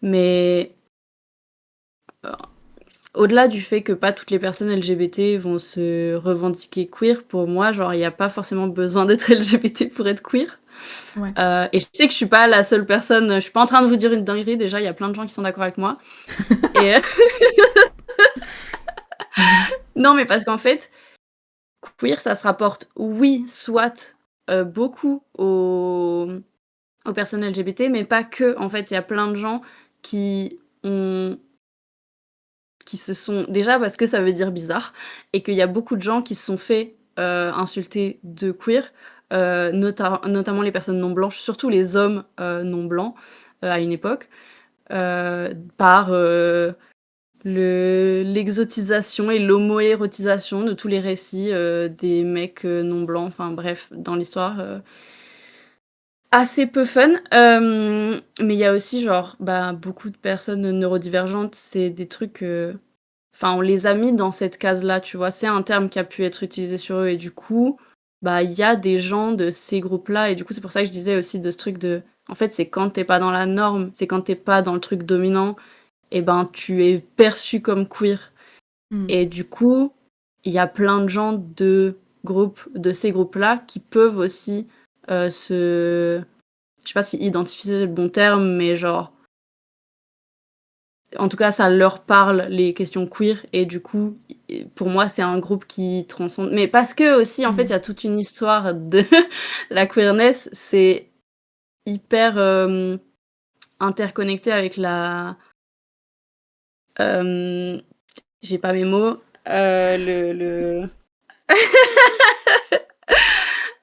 mais euh, au-delà du fait que pas toutes les personnes LGBT vont se revendiquer queer, pour moi genre il y a pas forcément besoin d'être LGBT pour être queer. Ouais. Et je sais que je suis pas la seule personne, je suis pas en train de vous dire une dinguerie, déjà il y a plein de gens qui sont d'accord avec moi. Et Mhm. non, mais parce qu'en fait, queer, ça se rapporte, oui, soit beaucoup aux personnes LGBT, mais pas que. En fait, il y a plein de gens qui ont qui se sont déjà parce que ça veut dire bizarre et qu'il y a beaucoup de gens qui se sont fait insulter de queer, notamment les personnes non blanches, surtout les hommes non blancs à une époque, par l'exotisation et l'homoérotisation de tous les récits des mecs non blancs, enfin bref, dans l'histoire. Assez peu fun, mais il y a aussi genre bah, beaucoup de personnes neurodivergentes, c'est des trucs, enfin on les a mis dans cette case-là, tu vois? C'est un terme qui a pu être utilisé sur eux et du coup, bah, il y a des gens de ces groupes-là et du coup, c'est pour ça que je disais aussi de ce truc de en fait, c'est quand tu pas dans la norme, c'est quand tu pas dans le truc dominant et ben, tu es perçu comme queer Hmm. et du coup, il y a plein de gens de ces groupes-là qui peuvent aussi, se je sais pas si identifier c'est le bon terme, mais genre, en tout cas, ça leur parle les questions queer et du coup, pour moi, c'est un groupe qui transcende. Mais parce que aussi, en fait, il Hmm. y a toute une histoire de la queerness, c'est hyper interconnecté avec euh, j'ai pas mes mots, le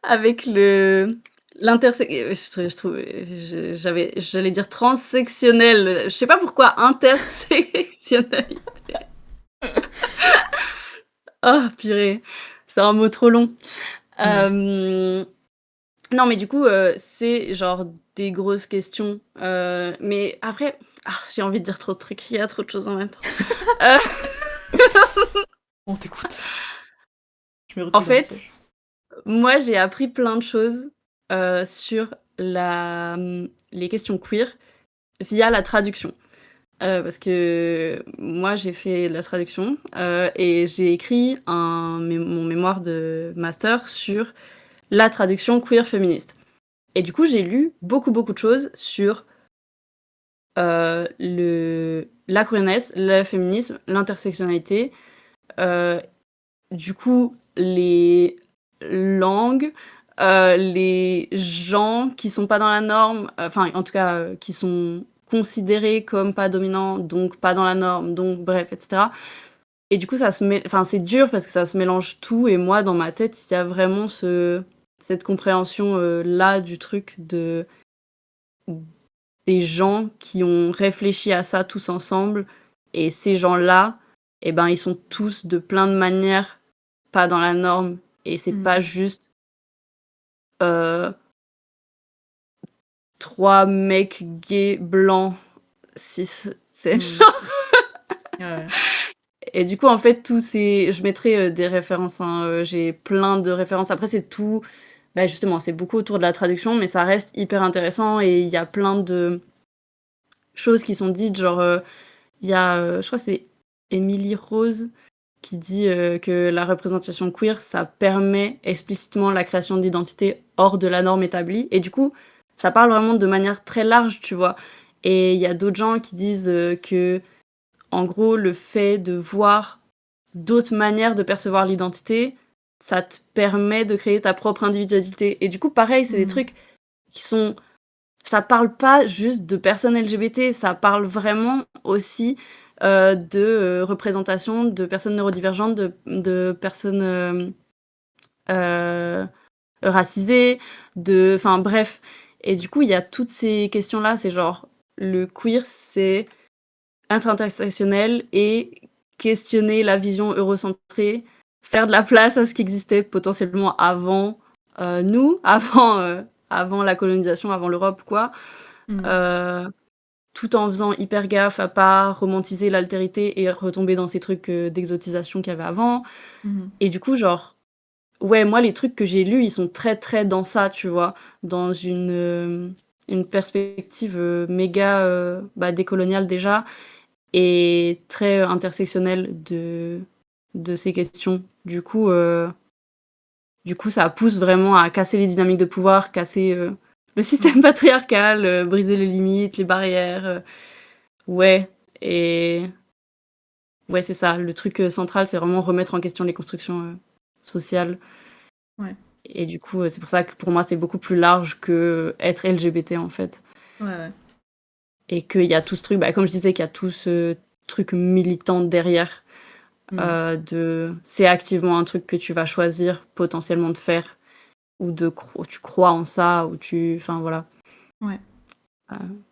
avec j'allais dire transsectionnel. Je sais pas pourquoi intersectionnel. Oh purée, c'est un mot trop long. Hmm. Non, mais du coup, c'est genre des grosses questions, mais après, j'ai envie de dire trop de trucs, il y a trop de choses en même temps. Heu, On t'écoute. Je me en retrouve dans mon fait, siège. moi, j'ai appris plein de choses, sur les questions queer via la traduction. Parce que moi, j'ai fait de la traduction, et j'ai écrit mon mémoire de master sur la traduction queer féministe. Et du coup, j'ai lu beaucoup, beaucoup de choses sur la queerness, le féminisme, l'intersectionnalité, euh, du coup, les langues, les gens qui sont pas dans la norme, enfin, en tout cas, qui sont considérés comme pas dominants, donc pas dans la norme, donc bref, etc. Et du coup, enfin, c'est dur parce que ça se mélange tout, et moi, dans ma tête, il y a vraiment cette compréhension là du truc des gens qui ont réfléchi à ça tous ensemble. Et ces gens-là, eh ben, ils sont tous de plein de manières pas dans la norme. Et c'est pas juste euh, 3 mecs gays blancs, 6, 7 genre. Ouais. Et du coup, en fait, je mettrai des références, hein, j'ai plein de références. Après, c'est tout, bah, justement, c'est beaucoup autour de la traduction, mais ça reste hyper intéressant et il y a plein de choses qui sont dites, genre, il y a, je crois que c'est Emily Rose qui dit que la représentation queer, ça permet explicitement la création d'identités hors de la norme établie. Et du coup, ça parle vraiment de manière très large, tu vois. Et il y a d'autres gens qui disent que, en gros, le fait de voir d'autres manières de percevoir l'identité, ça te permet de créer ta propre individualité. Et du coup, pareil, c'est des trucs qui sont... Ça parle pas juste de personnes LGBT, ça parle vraiment aussi de représentation de personnes neurodivergentes, de personnes racisées, enfin bref. Et du coup, il y a toutes ces questions-là, c'est genre, le queer, c'est être intersectionnel et questionner la vision eurocentrée, faire de la place à ce qui existait potentiellement avant nous, avant la colonisation, avant l'Europe, quoi. Tout en faisant hyper gaffe à pas romantiser l'altérité et retomber dans ces trucs d'exotisation qu'il y avait avant. Et du coup, genre, ouais, moi, les trucs que j'ai lus, ils sont très, très dans ça, tu vois, dans une perspective méga décoloniale déjà, et très intersectionnelle de ces questions. Du coup, ça pousse vraiment à casser les dynamiques de pouvoir, casser le système patriarcal, briser les limites, les barrières. Ouais, et ouais, c'est ça. Le truc central, c'est vraiment remettre en question les constructions sociales. Ouais. Et du coup, c'est pour ça que pour moi, c'est beaucoup plus large que être LGBT, en fait. Ouais. Et qu'il y a tout ce truc, comme je disais, qu'il y a tout ce truc militant derrière. C'est activement un truc que tu vas choisir potentiellement de faire, ou tu crois en ça, ou enfin voilà. Ouais.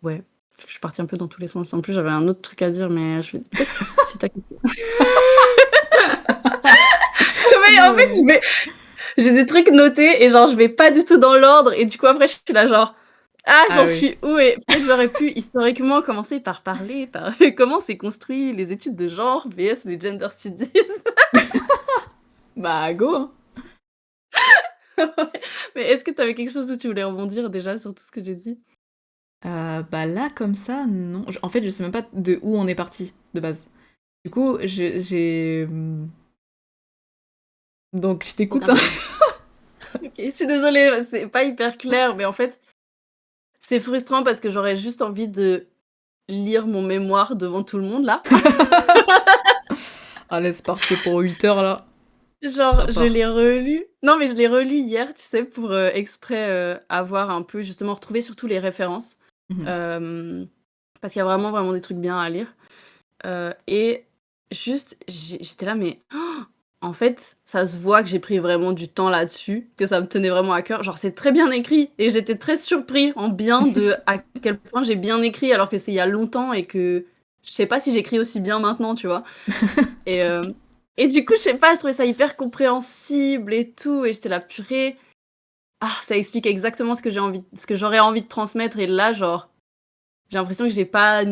Ouais, je suis partie un peu dans tous les sens. En plus, j'avais un autre truc à dire, mais je vais peut-être si t'as compris. Mais en fait, j'ai des trucs notés et genre je vais pas du tout dans l'ordre et du coup après je suis là genre j'en suis où, et peut-être j'aurais pu historiquement commencer par parler par comment c'est construit les études de genre vs les gender studies. Bah go hein. Mais est-ce que tu avais quelque chose où tu voulais rebondir déjà sur tout ce que j'ai dit? Bah là comme ça non. En fait je sais même pas de où on est parti de base. Du coup j'ai donc je t'écoute. Hein. Ok, je suis désolée, c'est pas hyper clair, mais en fait c'est frustrant parce que j'aurais juste envie de lire mon mémoire devant tout le monde là. Allez c'est parti pour 8 heures là. Genre, je l'ai relu. Non, mais je l'ai relu hier, tu sais, pour exprès avoir un peu, justement, retrouvé surtout les références. Parce qu'il y a vraiment, vraiment des trucs bien à lire. Et juste, j'étais là, mais en fait, ça se voit que j'ai pris vraiment du temps là-dessus, que ça me tenait vraiment à cœur. Genre, c'est très bien écrit. Et j'étais très surpris en bien de à quel point j'ai bien écrit, alors que c'est il y a longtemps et que je sais pas si j'écris aussi bien maintenant, tu vois. Et du coup, je sais pas, je trouvais ça hyper compréhensible et tout, et j'étais là, purée. Ça explique exactement ce que j'aurais envie de transmettre, et là, genre, j'ai l'impression que j'ai pas,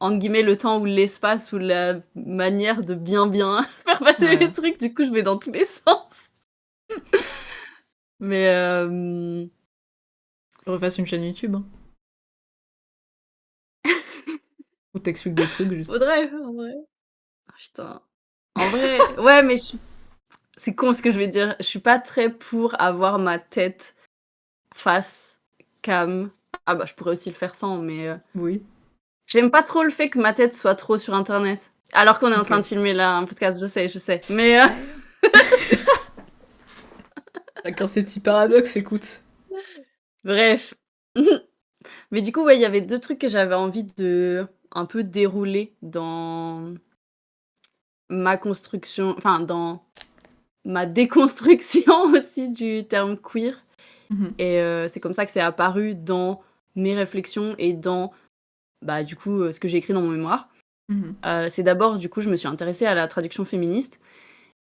entre guillemets, le temps ou l'espace ou la manière de bien faire passer les trucs, du coup, je vais dans tous les sens. Mais refasse une chaîne YouTube. Hein. Où t'expliques des trucs juste. Faudrait, en vrai. Putain. En vrai, ouais, mais c'est con ce que je vais dire. Je suis pas très pour avoir ma tête face cam. Je pourrais aussi le faire sans, mais Oui. j'aime pas trop le fait que ma tête soit trop sur internet. Alors qu'on est en train de filmer là un podcast, je sais. Mais Chacun ses petits paradoxes, écoute. Bref. Mais du coup, ouais, il y avait 2 trucs que j'avais envie de un peu dérouler dans ma construction, enfin dans ma déconstruction aussi du terme queer. Mhm. Et c'est comme ça que c'est apparu dans mes réflexions et dans, du coup, ce que j'ai écrit dans mon mémoire. Mhm. C'est d'abord, du coup, je me suis intéressée à la traduction féministe.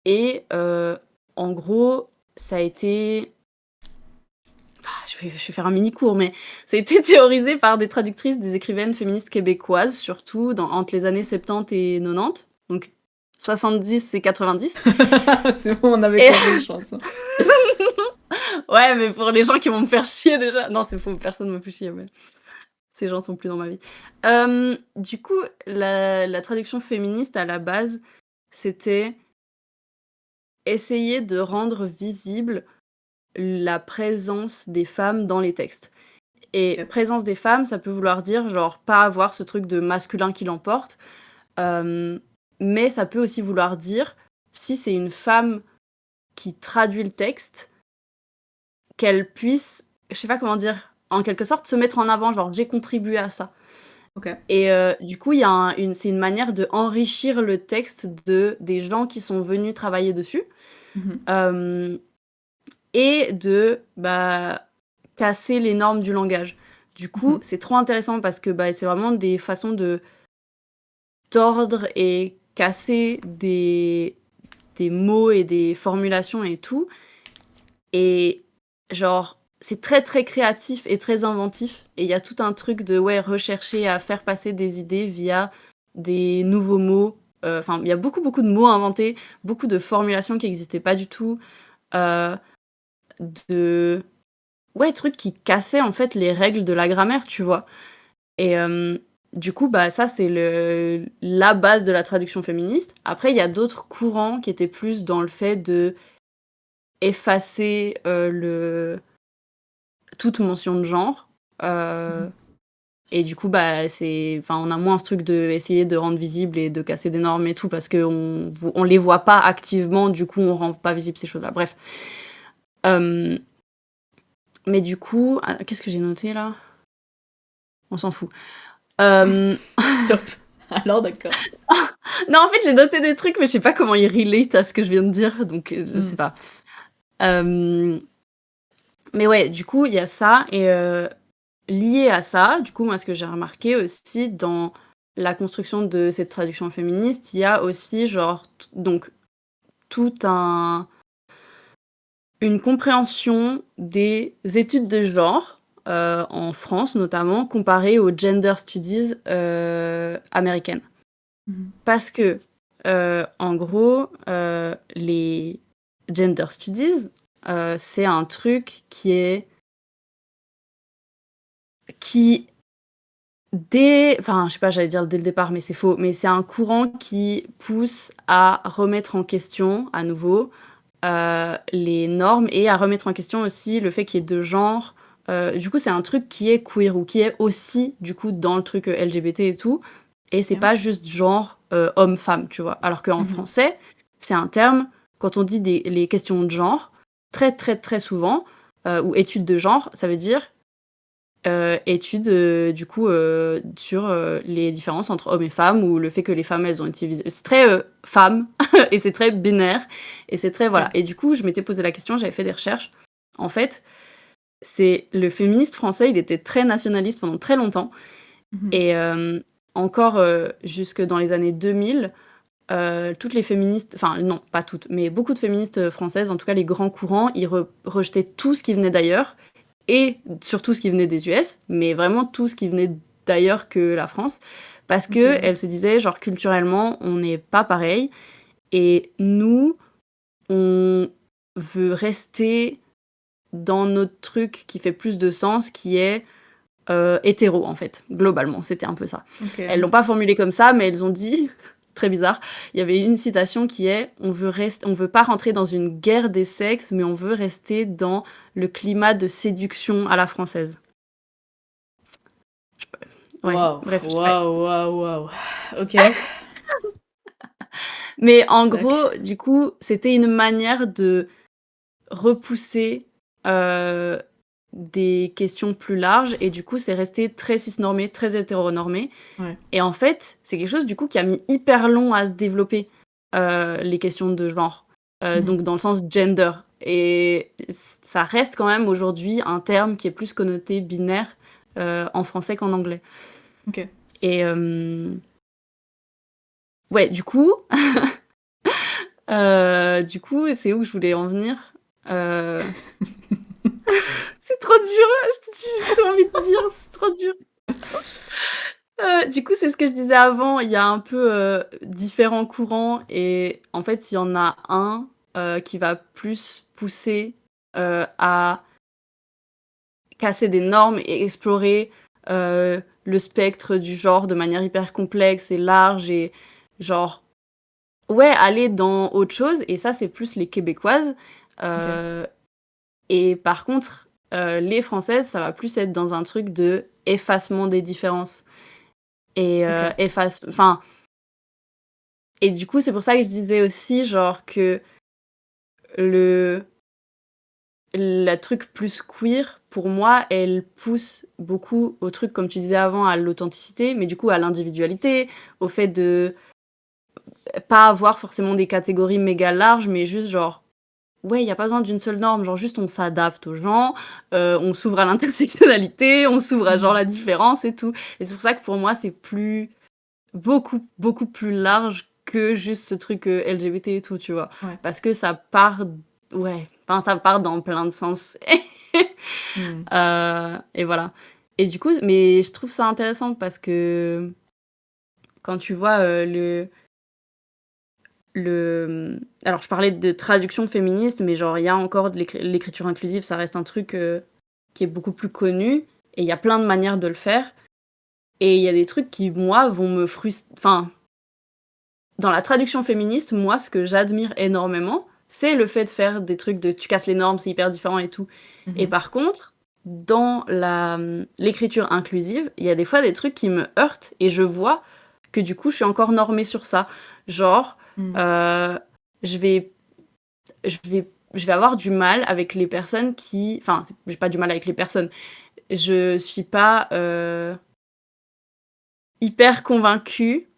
Et en gros, ça a été... je vais faire un mini cours, mais ça a été théorisé par des traductrices, des écrivaines féministes québécoises, surtout entre les années 70 et 90, donc 70 et 90. C'est bon, on avait Et- compris, je pense. Ouais, mais pour les gens qui vont me faire chier déjà. Non, c'est faux, personne me fait chier, mais ces gens sont plus dans ma vie. Du coup, la traduction féministe, à la base, c'était essayer de rendre visible la présence des femmes dans les textes. Et Yep. présence des femmes, ça peut vouloir dire, genre, pas avoir ce truc de masculin qui l'emporte, mais ça peut aussi vouloir dire, si c'est une femme qui traduit le texte, qu'elle puisse, je sais pas comment dire, en quelque sorte, se mettre en avant, genre, j'ai contribué à ça. Ok. Et du coup, c'est une manière de enrichir le texte des gens qui sont venus travailler dessus. Mhm. Et de casser les normes du langage. Du coup, Mhm. c'est trop intéressant parce que c'est vraiment des façons de tordre et casser des mots et des formulations et tout. Et genre, c'est très très créatif et très inventif. Et il y a tout un truc de rechercher à faire passer des idées via des nouveaux mots. Enfin, il y a beaucoup beaucoup de mots inventés, beaucoup de formulations qui n'existaient pas du tout. Euh, de trucs qui cassaient en fait les règles de la grammaire, tu vois. Et du coup, ça c'est la base de la traduction féministe. Après, il y a d'autres courants qui étaient plus dans le fait de effacer toute mention de genre. Et du coup, on a moins ce truc de essayer de rendre visible et de casser des normes et tout, parce qu'on les voit pas activement, du coup, on rend pas visible ces choses-là. Bref. Mais du coup, qu'est-ce que j'ai noté là ? On s'en fout. Top. Alors, d'accord. Non, en fait, j'ai noté des trucs, mais je sais pas comment ils relate à ce que je viens de dire, donc je sais pas. Mais ouais, du coup, il y a ça, et lié à ça, du coup, moi, ce que j'ai remarqué aussi dans la construction de cette traduction féministe, il y a aussi, genre, donc, une compréhension des études de genre, en France notamment, comparée aux gender studies américaines. Mhm. Parce que, en gros, les gender studies, c'est un truc enfin, je sais pas, j'allais dire dès le départ, mais c'est faux, mais c'est un courant qui pousse à remettre en question, à nouveau, les normes et à remettre en question aussi le fait qu'il y ait deux genres. Du coup, c'est un truc qui est queer ou qui est aussi, du coup, dans le truc LGBT et tout. Et c'est Ok. pas juste genre homme-femme, tu vois. Alors qu'en Mhm. français, c'est un terme, quand on dit les questions de genre, très, très, très souvent, ou études de genre, ça veut dire études, du coup, sur les différences entre hommes et femmes, ou le fait que les femmes, elles ont été visées. C'est très femme, et c'est très binaire, et c'est très... Voilà. Ok. Et du coup, je m'étais posé la question, j'avais fait des recherches. En fait, c'est le féministe français, il était très nationaliste pendant très longtemps, Mhm. et encore jusque dans les années 2000, toutes les féministes, enfin non, pas toutes, mais beaucoup de féministes françaises, en tout cas les grands courants, ils rejetaient tout ce qui venait d'ailleurs, et surtout ce qui venait des US, mais vraiment tout ce qui venait d'ailleurs que la France, parce que Ok. elles se disaient, genre, culturellement, on n'est pas pareil, et nous, on veut rester dans notre truc qui fait plus de sens, qui est hétéro, en fait, globalement, c'était un peu ça. Ok. Elles l'ont pas formulé comme ça, mais elles ont dit, très bizarre, il y avait une citation qui est on veut pas rentrer dans une guerre des sexes, mais on veut rester dans le climat de séduction à la française. Ouais, Waouh, bref, waouh, waouh, waouh. Ok. mais en Tac. gros, du coup, c'était une manière de repousser euh, des questions plus larges, et du coup, c'est resté très cisnormé, très hétéronormé. Ouais. Et en fait, c'est quelque chose du coup qui a mis hyper long à se développer, les questions de genre. donc dans le sens gender. Et ça reste quand même aujourd'hui un terme qui est plus connoté binaire en français qu'en anglais. Ok. Et ouais, du coup, c'est où que je voulais en venir. C'est trop dur, j'ai trop envie de dire, c'est trop dur. Du coup, c'est ce que je disais avant, il y a un peu différents courants et en fait, il y en a un qui va plus pousser à casser des normes et explorer le spectre du genre de manière hyper complexe et large et genre, ouais, aller dans autre chose. Et ça, c'est plus les Québécoises. Et par contre, les Françaises, ça va plus être dans un truc de effacement des différences. Et enfin, et du coup, c'est pour ça que je disais aussi, genre, que le truc plus queer, pour moi, elle pousse beaucoup au truc, comme tu disais avant, à l'authenticité, mais du coup à l'individualité, au fait de pas avoir forcément des catégories méga larges, mais juste genre, ouais, il y a pas besoin d'une seule norme, genre juste on s'adapte aux gens, on s'ouvre à l'intersectionnalité, on s'ouvre à genre la différence et tout. Et c'est pour ça que pour moi, c'est beaucoup, beaucoup plus large que juste ce truc LGBT et tout, tu vois. Ouais. Parce que ça part, ouais, enfin, ça part dans plein de sens. Et voilà. Et du coup, mais je trouve ça intéressant parce que quand tu vois alors je parlais de traduction féministe, mais genre il y a encore de l'écriture inclusive, ça reste un truc qui est beaucoup plus connu et il y a plein de manières de le faire. Et il y a des trucs qui, moi, vont me frustrer. Enfin, dans la traduction féministe, moi, ce que j'admire énormément, c'est le fait de faire des trucs de tu casses les normes, c'est hyper différent et tout. Et par contre, dans l'écriture inclusive, il y a des fois des trucs qui me heurtent et je vois que du coup, je suis encore normée sur ça. Genre, je vais avoir du mal avec les personnes qui... Enfin, j'ai pas du mal avec les personnes. Je suis pas hyper convaincue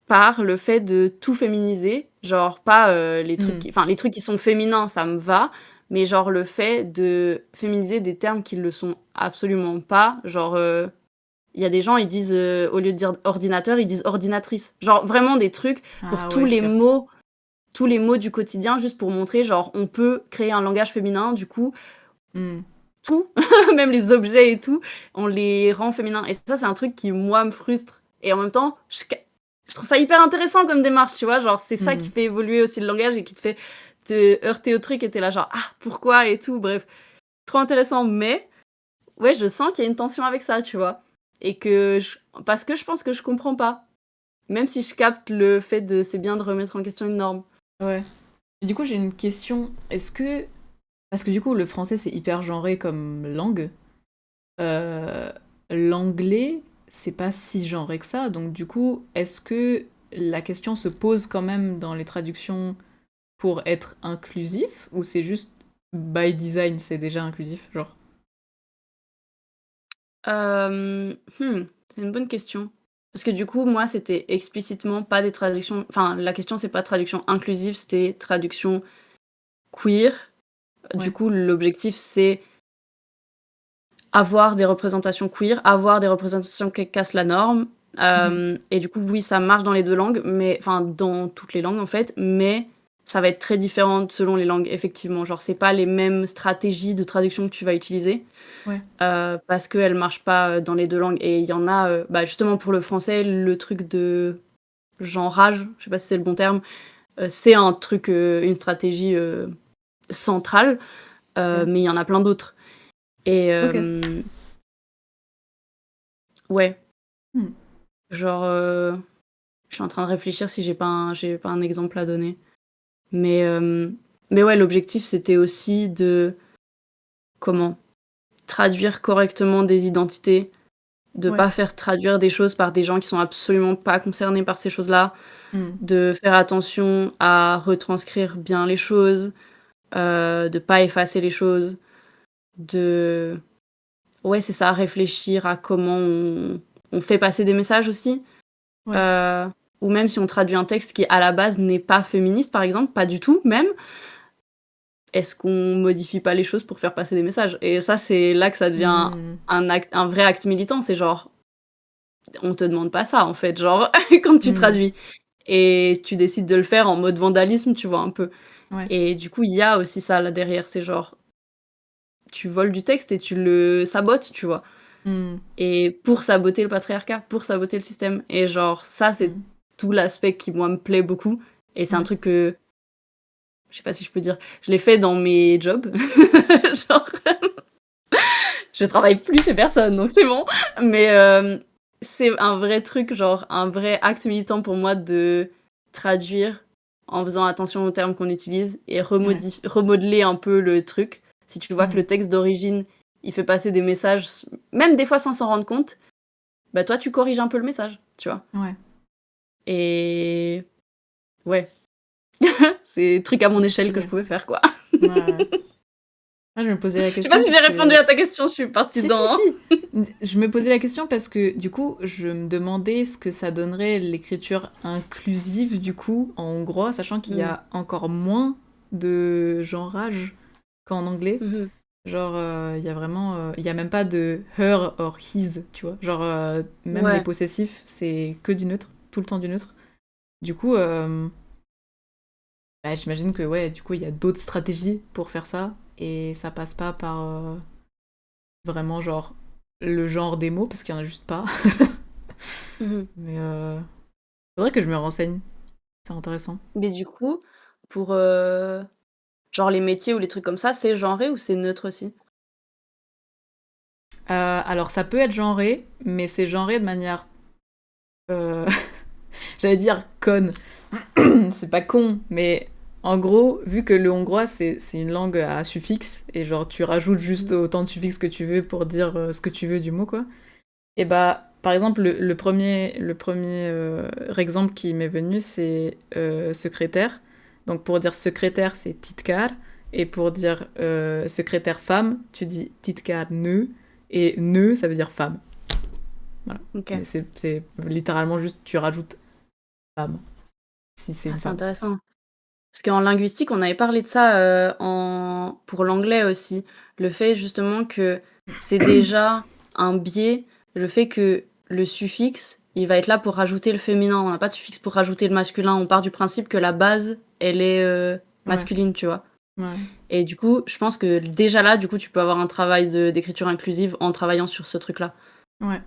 par le fait de tout féminiser, genre pas les trucs les trucs qui sont féminins, ça me va, mais genre le fait de féminiser des termes qui le sont absolument pas, genre il y a des gens, ils disent au lieu de dire ordinateur, ils disent ordinatrice. Genre vraiment des trucs pour tous les mots du quotidien, juste pour montrer genre on peut créer un langage féminin, du coup tout, même les objets et tout, on les rend féminins. Et ça, c'est un truc qui, moi, me frustre. Et en même temps, je trouve ça hyper intéressant comme démarche, tu vois. Genre, c'est ça qui fait évoluer aussi le langage et qui te fait te heurter au truc et t'es là, genre, ah, pourquoi et tout. Bref, trop intéressant. Mais, ouais, je sens qu'il y a une tension avec ça, tu vois. Et parce que je pense que je comprends pas. Même si je capte le fait de c'est bien de remettre en question une norme. Ouais. Et du coup, j'ai une question. Est-ce que... Parce que du coup, le français, c'est hyper genré comme langue. L'anglais, c'est pas si genré que ça. Donc du coup, est-ce que la question se pose quand même dans les traductions pour être inclusif ou c'est juste by design, c'est déjà inclusif, genre? C'est une bonne question. Parce que du coup, moi, c'était explicitement pas des traductions... Enfin, la question, c'est pas traduction inclusive, c'était traduction queer. Du coup, l'objectif, c'est avoir des représentations queer, avoir des représentations qui cassent la norme. Et du coup, oui, ça marche dans les deux langues, mais enfin, dans toutes les langues, en fait, mais ça va être très différent selon les langues, effectivement. Genre, c'est pas les mêmes stratégies de traduction que tu vas utiliser, parce qu'elles marchent pas dans les deux langues. Et il y en a, justement, pour le français, le truc de genrage, je sais pas si c'est le bon terme, c'est un truc, une stratégie centrale, mais il y en a plein d'autres. Et ouais. Genre, je suis en train de réfléchir si j'ai pas un exemple à donner. Mais ouais, l'objectif, c'était aussi de traduire correctement des identités, de pas faire traduire des choses par des gens qui sont absolument pas concernés par ces choses-là, de faire attention à retranscrire bien les choses, de pas effacer les choses, ouais, c'est ça, réfléchir à comment on fait passer des messages aussi. ou même si on traduit un texte qui, à la base, n'est pas féministe, par exemple, pas du tout même, est-ce qu'on modifie pas les choses pour faire passer des messages? Et ça, c'est là que ça devient Hmm. un vrai acte militant. C'est genre, on te demande pas ça, en fait, genre, quand tu Hmm. traduis. Et tu décides de le faire en mode vandalisme, tu vois, un peu. Ouais. Et du coup, il y a aussi ça là derrière. C'est genre, tu voles du texte et tu le sabotes, tu vois. Hmm. Et pour saboter le patriarcat, pour saboter le système. Et genre, ça, c'est Hmm. tout l'aspect qui, moi, me plaît beaucoup. Et c'est un Ouais. truc que, je sais pas si je peux dire, je l'ai fait dans mes jobs. Genre, je travaille plus chez personne, donc c'est bon. Mais c'est un vrai truc, genre, un vrai acte militant pour moi de traduire en faisant attention aux termes qu'on utilise et Ouais. remodeler un peu le truc. Si tu vois que Hmm. le texte d'origine, il fait passer des messages, même des fois sans s'en rendre compte, bah toi, tu corriges un peu le message, tu vois. Ouais. Et ouais, c'est truc à mon C'est échelle que je stylé. pouvais faire, quoi. Ouais. Ouais. Moi, je me posais la Je sais pas question si j'ai parce répondu que à ta question, je suis partie si, si, dans... si. Je me posais la question parce que du coup, je me demandais ce que ça donnerait l'écriture inclusive du coup en hongrois, sachant qu'il y Mhm. a encore moins de genrage qu'en anglais. Mhm. Genre, il y a vraiment, il y a même pas de her or his, tu vois. Genre, même les Ouais. possessifs, c'est que du neutre, tout le temps du neutre. Du coup, bah, j'imagine que ouais, du coup, il y a d'autres stratégies pour faire ça et ça passe pas par vraiment genre le genre des mots parce qu'il y en a juste pas. Mhm. Mais faudrait que je me renseigne. C'est intéressant. Mais du coup, pour genre les métiers ou les trucs comme ça, c'est genré ou c'est neutre aussi? Alors ça peut être genré, mais c'est genré de manière, euh, j'allais dire conne. C'est pas con, mais en gros, vu que le hongrois c'est une langue à suffixe et genre tu rajoutes juste Mhm. autant de suffixes que tu veux pour dire ce que tu veux du mot quoi. Et bah par exemple le premier exemple qui m'est venu c'est secrétaire. Donc pour dire secrétaire c'est titkar et pour dire secrétaire femme tu dis titkar ne et ne ça veut dire femme. Voilà. Mais Ok. c'est littéralement juste tu rajoutes femme si c'est Ah, une c'est femme. intéressant. Parce qu'en linguistique, on avait parlé de ça pour l'anglais aussi. Le fait justement que c'est déjà un biais, le fait que le suffixe, il va être là pour rajouter le féminin. On n'a pas de suffixe pour rajouter le masculin. On part du principe que la base, elle est Ouais, masculine, tu vois. ouais. Et du coup, je pense que déjà là, du coup, tu peux avoir un travail d'écriture inclusive en travaillant sur ce truc-là. Ouais.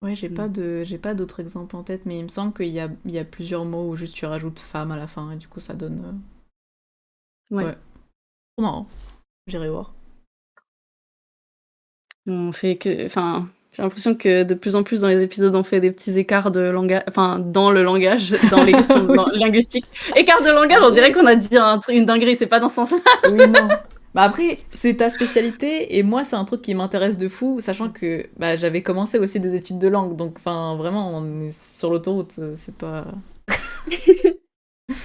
Ouais, Mm. j'ai pas d'autres exemples en tête, mais il me semble il y a plusieurs mots où juste tu rajoutes femme à la fin et du coup ça donne. Ouais. Ouais, trop marrant. J'irai voir. On fait que, enfin, j'ai l'impression que de plus en plus dans les épisodes, on fait des petits écarts de langage, enfin, dans le langage, dans les questions Oui. linguistiques. Écart de langage, En on dirait vrai, qu'on a dit un truc, une dinguerie, c'est pas dans ce sens-là. oui, non. Bah après, c'est ta spécialité et moi c'est un truc qui m'intéresse de fou, sachant que bah, j'avais commencé aussi des études de langue, donc enfin vraiment on est sur l'autoroute, c'est pas. Mais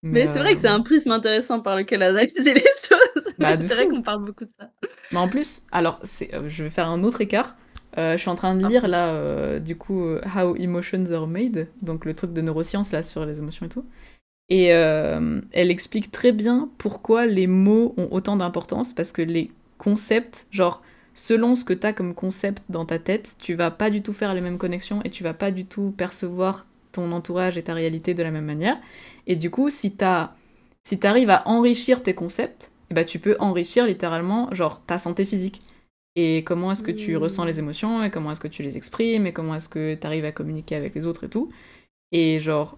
Mais c'est vrai que c'est un prisme intéressant par lequel analyser les choses. bah de C'est vrai fou. qu'on parle beaucoup de ça. Mais en plus, alors je vais faire un autre écart. Je suis en train de lire là, du coup, How Emotions Are Made, donc le truc de neurosciences là sur les émotions et tout. Et elle explique très bien pourquoi les mots ont autant d'importance, parce que les concepts, genre, selon ce que tu as comme concept dans ta tête, tu vas pas du tout faire les mêmes connexions et tu vas pas du tout percevoir ton entourage et ta réalité de la même manière. Et du coup, si t'arrives à enrichir tes concepts, eh ben, tu peux enrichir littéralement, genre, ta santé physique. Et comment est-ce que tu ressens les Hmm. émotions, et comment est-ce que tu les exprimes, et comment est-ce que tu arrives à communiquer avec les autres et tout. Et genre,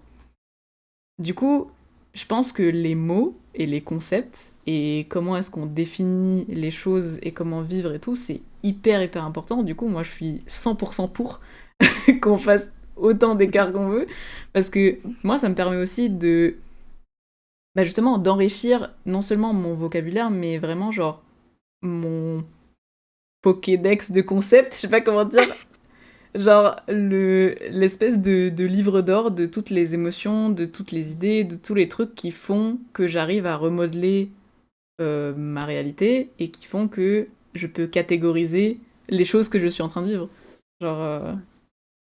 du coup, je pense que les mots et les concepts et comment est-ce qu'on définit les choses et comment vivre et tout, c'est hyper hyper important. Du coup, moi je suis 100% pour qu'on fasse autant d'écarts qu'on veut parce que moi ça me permet aussi de bah justement d'enrichir non seulement mon vocabulaire mais vraiment genre mon Pokédex de concepts, je sais pas comment dire. Genre l'espèce de livre d'or de toutes les émotions, de toutes les idées, de tous les trucs qui font que j'arrive à remodeler ma réalité et qui font que je peux catégoriser les choses que je suis en train de vivre. Genre,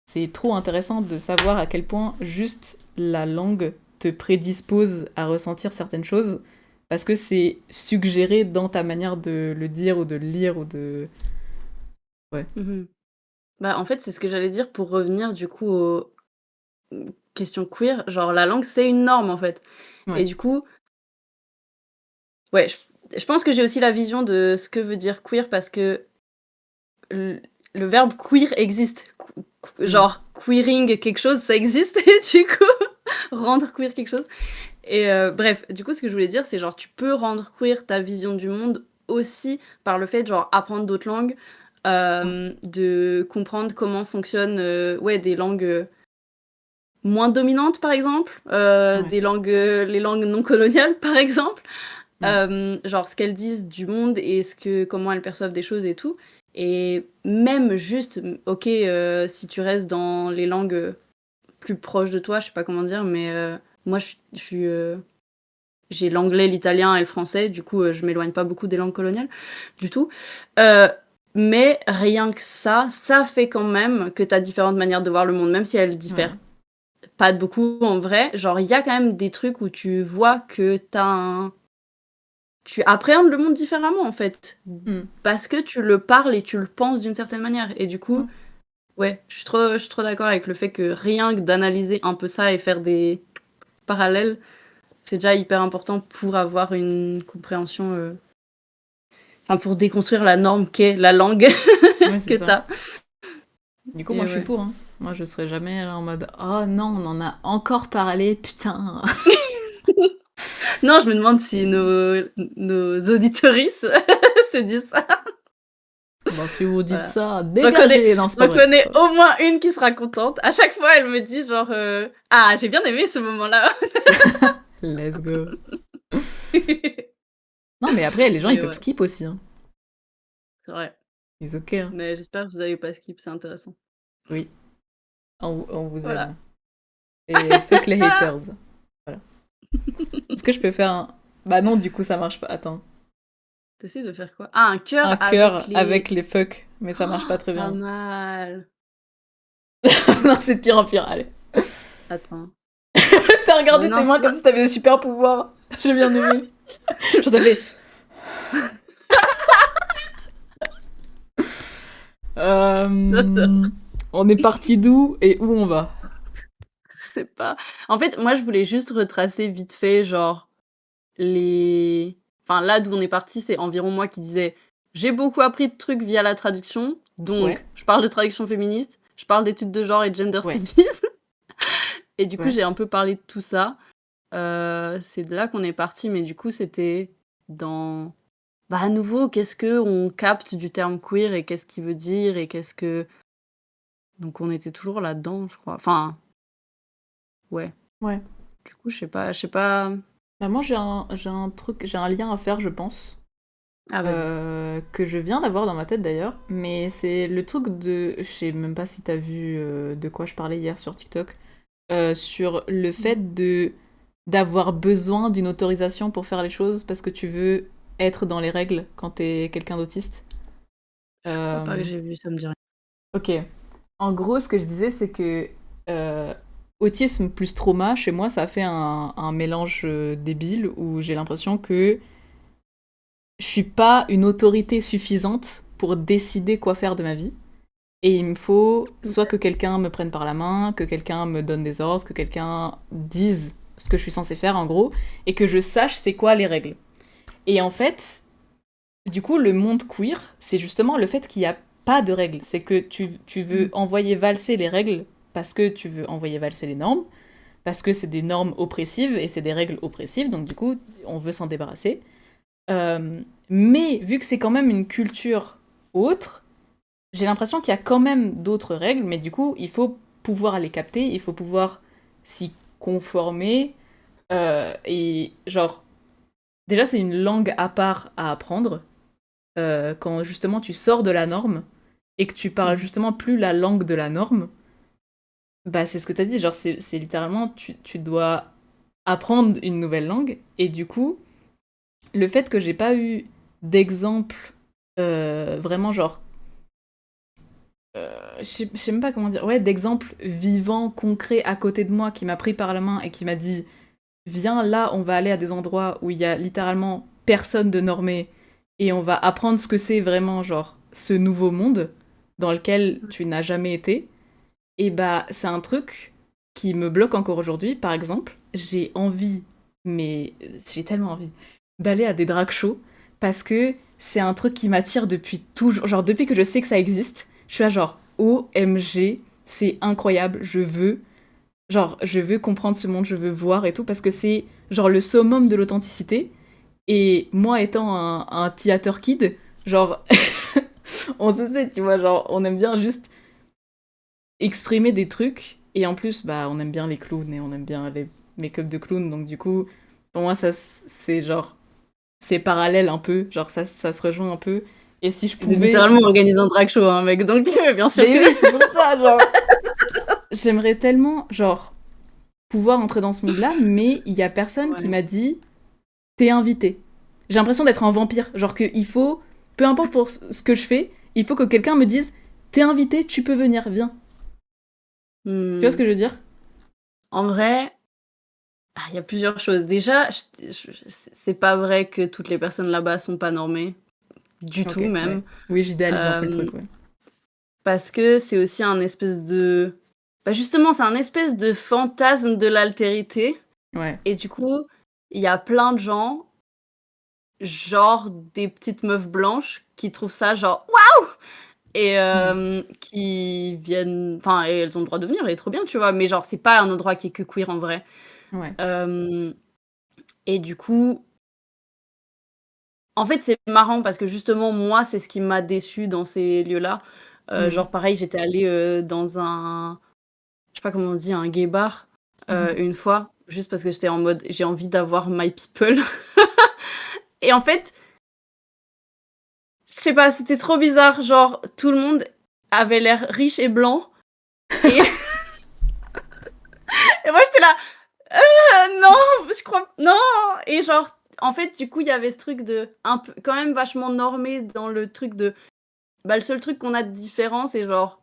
c'est trop intéressant de savoir à quel point juste la langue te prédispose à ressentir certaines choses parce que c'est suggéré dans ta manière de le dire ou de le lire ou de... Ouais. Mmh. Bah, en fait, c'est ce que j'allais dire pour revenir du coup aux questions queer. Genre la langue, c'est une norme, en fait et Ouais. du coup, ouais, je pense que j'ai aussi la vision de ce que veut dire queer parce que le verbe queer existe. Mm. Genre queering quelque chose, ça existe et du coup, rendre queer quelque chose et bref, du coup, ce que je voulais dire, c'est genre tu peux rendre queer ta vision du monde aussi par le fait de genre apprendre d'autres langues, Ouais. de comprendre comment fonctionnent, ouais, des langues, moins dominantes, par exemple, Ouais. des langues, les langues non coloniales, par exemple. Mm. Genre ce qu'elles disent du monde et comment elles perçoivent des choses et tout. Et même juste, ok, si tu restes dans les langues plus proches de toi, je sais pas comment dire, mais moi j'ai l'anglais, l'italien et le français, du coup je m'éloigne pas beaucoup des langues coloniales du tout. Euh, mais rien que ça fait quand même que t'as différentes manières de voir le monde, même si elles Ouais. diffèrent pas de beaucoup en vrai. Genre il y a quand même des trucs où tu vois que tu appréhendes le monde différemment en fait, Mm. parce que tu le parles et tu le penses d'une certaine manière. Et du Ouais. coup, ouais, je suis trop d'accord avec le fait que rien que d'analyser un peu ça et faire des parallèles, c'est déjà hyper important pour avoir une compréhension, enfin pour déconstruire la norme qu'est la langue Ouais, c'est que ça. t'as. Du coup, moi, Et je suis ouais. pour. Hein. Moi, je serais jamais là en mode oh non, on en a encore parlé, putain. Non, je me demande si nos auditorices se disent ça. Bon, si vous dites Voilà. ça, Je reconnais, dégagez. Non, c'est je pas vrai. reconnais au moins une qui sera contente. À chaque fois, elle me dit genre ah, j'ai bien aimé ce moment-là. Let's go. Non, mais après, les gens, ils Mais peuvent ouais, skip aussi. Hein. c'est vrai. Ils ok. Hein. Mais j'espère que vous allez pas skip, c'est intéressant. Oui, on vous Voilà. aime. Et fuck les haters. Voilà. Est-ce que je peux faire un... Bah non, du coup, ça marche pas. Attends. T'essaies de faire quoi? Ah, un Un cœur avec cœur les... avec les fuck, mais ça marche Oh, pas très pas bien. mal. Non, c'est de pire en pire, allez. Attends. T'as Mais regardé non, tes c'est mains comme pas... si t'avais des super pouvoirs. J'ai bien aimé. J'en avais... Euh, On est parti d'où et où on va? Je sais pas. En fait, moi, je voulais juste retracer vite fait, genre, les... Enfin, là d'où on est parti, c'est environ moi qui disais j'ai beaucoup appris de trucs via la traduction. Ouais, Donc, je parle de traduction féministe, je parle d'études de genre et de gender ouais, studies. Et du coup, ouais. j'ai un peu parlé de tout ça. C'est de là qu'on est parti, mais du coup, c'était dans... Bah, à nouveau, qu'est-ce que on capte du terme queer et qu'est-ce qu'il veut dire et qu'est-ce que... Donc, on était toujours là-dedans, je crois. Enfin, ouais. Ouais. Du coup, je sais pas... Bah moi, j'ai un truc, j'ai un lien à faire, je pense. Ah, vas-y. Que je viens d'avoir dans ma tête d'ailleurs, mais c'est le truc de... Je sais même pas si t'as vu de quoi je parlais hier sur TikTok, sur le fait de d'avoir besoin d'une autorisation pour faire les choses parce que tu veux être dans les règles quand t'es quelqu'un d'autiste. Je crois pas que Euh, j'ai vu, ça me dit rien. ok. En gros, ce que je disais, c'est que euh, autisme plus trauma, chez moi, ça a fait un mélange débile où j'ai l'impression que je suis pas une autorité suffisante pour décider quoi faire de ma vie. Et il me faut soit que quelqu'un me prenne par la main, que quelqu'un me donne des ordres, que quelqu'un dise ce que je suis censée faire en gros, et que je sache c'est quoi les règles. Et en fait, du coup, le monde queer, c'est justement le fait qu'il n'y a pas de règles. C'est que tu veux Mm. envoyer valser les règles parce que tu veux envoyer valser les normes, parce que c'est des normes oppressives et c'est des règles oppressives, donc du coup, on veut s'en débarrasser. Mais vu que c'est quand même une culture autre, j'ai l'impression qu'il y a quand même d'autres règles, mais du coup, il faut pouvoir les capter, il faut pouvoir s'y conformer. Et genre, déjà, c'est une langue à part à apprendre. Quand justement tu sors de la norme et que tu parles Mhm. justement plus la langue de la norme, bah c'est ce que t'as dit, genre c'est littéralement tu dois apprendre une nouvelle langue. Et du coup, le fait que j'ai pas eu d'exemple vraiment genre Je sais même pas comment dire. Ouais, d'exemples vivants, concrets à côté de moi qui m'a pris par la main et qui m'a dit viens là, on va aller à des endroits où il y a littéralement personne de normé et on va apprendre ce que c'est vraiment, genre, ce nouveau monde dans lequel tu n'as jamais été. Et bah, c'est un truc qui me bloque encore aujourd'hui. Par exemple, j'ai envie, mais j'ai tellement envie, d'aller à des drag shows parce que c'est un truc qui m'attire depuis toujours. Genre, depuis que je sais que ça existe, je suis là, genre, OMG, c'est incroyable, je veux comprendre ce monde, je veux voir et tout, parce que c'est, genre, le summum de l'authenticité. Et moi, étant un theater kid, genre, on se sait, tu vois, genre, on aime bien juste exprimer des trucs. Et en plus, bah, on aime bien les clowns et on aime bien les make-up de clowns. Donc, du coup, pour moi, ça, c'est genre, c'est parallèle un peu. Genre, ça se rejoint un peu. Et si je J'ai pouvais. littéralement organisé un drag show, hein, mec, donc bien sûr Mais que oui, c'est pour ça, genre. J'aimerais tellement, genre, pouvoir entrer dans ce monde-là, mais il y a personne qui ouais. m'a dit t'es invité. J'ai l'impression d'être un vampire. Genre qu'il faut, peu importe pour ce que je fais, il faut que quelqu'un me dise t'es invité, tu peux venir, viens. Tu vois ce Hmm. que je veux dire? En vrai, il y a plusieurs choses. Déjà, c'est pas vrai que toutes les personnes là-bas sont pas normées, du Ok, tout ouais. même. Oui, j'idéalise un peu le Euh, truc, ouais. Parce que c'est aussi un espèce de... Bah justement, c'est un espèce de fantasme de l'altérité. Ouais. Et du coup, il y a plein de gens, genre des petites meufs blanches, qui trouvent ça genre waouh! Et Mm. qui viennent... Enfin, et elles ont le droit de venir, et trop bien, tu vois. Mais genre, c'est pas un endroit qui est que queer en vrai. Ouais. Euh, et du coup, en fait, c'est marrant parce que justement, moi, c'est ce qui m'a déçue dans ces lieux-là. Mm. Genre, pareil, j'étais allée dans un... Je sais pas comment on dit, un gay bar, Mhm. une fois, juste parce que j'étais en mode, j'ai envie d'avoir my people. Et en fait, je sais pas, c'était trop bizarre. Genre, tout le monde avait l'air riche et blanc. Et, et moi, j'étais là, non, je crois, non. Et genre, en fait, du coup, il y avait ce truc de, un peu, quand même vachement normé dans le truc de, bah, le seul truc qu'on a de différent, c'est genre,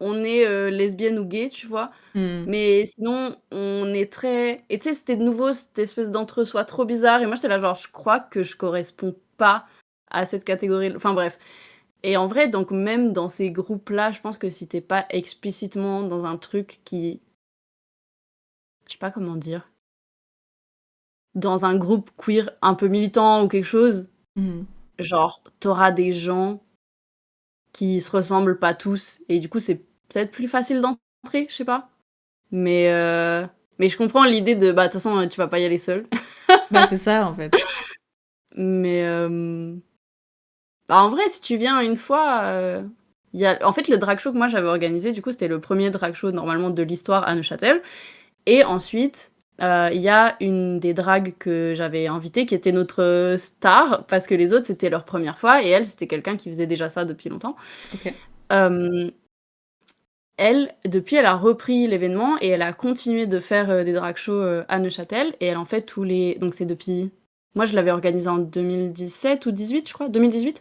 on est lesbienne ou gay, tu vois. Mm. Mais sinon, on est très... Et tu sais, c'était de nouveau cette espèce d'entre-soi trop bizarre. Et moi, j'étais là, genre, je crois que je corresponds pas à cette catégorie. Enfin, bref. Et en vrai, donc, même dans ces groupes-là, je pense que si t'es pas explicitement dans un truc qui... Je sais pas comment dire. Dans un groupe queer un peu militant ou quelque chose, Mm. genre, t'auras des gens qui se ressemblent pas tous. Et du coup, c'est peut-être plus facile d'entrer, je sais pas. Mais, euh... Mais je comprends l'idée de, bah, de toute façon, tu vas pas y aller seul. Bah, c'est ça, en fait. Mais bah, en vrai, si tu viens une fois, en fait, le drag show que moi j'avais organisé, du coup, c'était le premier drag show normalement de l'histoire à Neuchâtel. Et ensuite, il y a une des drags que j'avais invitée qui était notre star, parce que les autres, c'était leur première fois, et elle, c'était quelqu'un qui faisait déjà ça depuis longtemps. Ok. Euh, Elle, depuis, elle a repris l'événement et elle a continué de faire des drag shows à Neuchâtel. Et elle en fait tous les... Donc c'est depuis... Moi, je l'avais organisé en 2017 ou 18, je crois, 2018.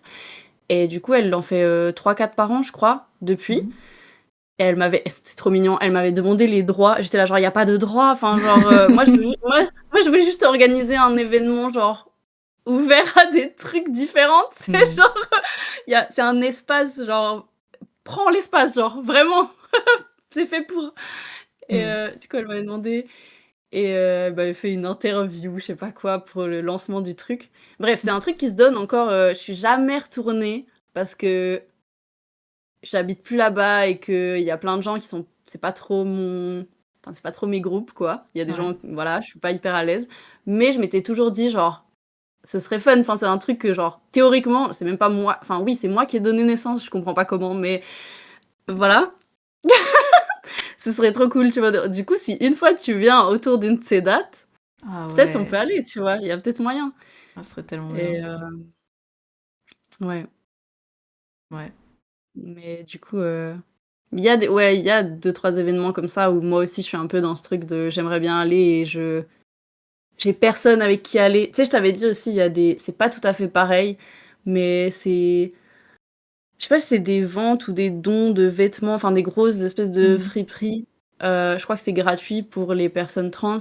Et du coup, elle en fait 3-4 par an, je crois, depuis. Mhm. Et elle m'avait... C'était trop mignon. Elle m'avait demandé les droits. J'étais là, genre, il n'y a pas de droits. Enfin, genre, moi, je voulais juste organiser un événement, genre, ouvert à des trucs différents. C'est Mm. genre... C'est un espace, genre... Prends l'espace, genre, vraiment. C'est fait pour... Et Mm. du coup, elle m'avait demandé et elle m'avait fait une interview, je sais pas quoi, pour le lancement du truc. Bref, c'est un truc qui se donne encore. Je suis jamais retournée parce que j'habite plus là-bas et qu'il y a plein de gens qui sont. C'est pas trop mon. Enfin, c'est pas trop mes groupes, quoi. Il y a des Ouais. gens. Voilà, je suis pas hyper à l'aise. Mais je m'étais toujours dit, genre, ce serait fun. Enfin, c'est un truc que, genre, théoriquement, c'est même pas moi. Enfin, oui, c'est moi qui ai donné naissance, je comprends pas comment, mais voilà. Ce serait trop cool, tu vois. Du coup, si une fois tu viens autour d'une de ces dates, Ah peut-être on ouais. peut aller, tu vois. Il y a peut-être moyen. Ah, ce serait tellement Et bien. ouais. Ouais. Mais du coup, ouais, il y a 2-3 événements comme ça où moi aussi je suis un peu dans ce truc de j'aimerais bien aller et j'ai personne avec qui aller. Tu sais, je t'avais dit aussi, il y a des... C'est pas tout à fait pareil, mais c'est... Je sais pas si c'est des ventes ou des dons de vêtements, enfin des grosses espèces de Mhm. friperies. Je crois que c'est gratuit pour les personnes trans.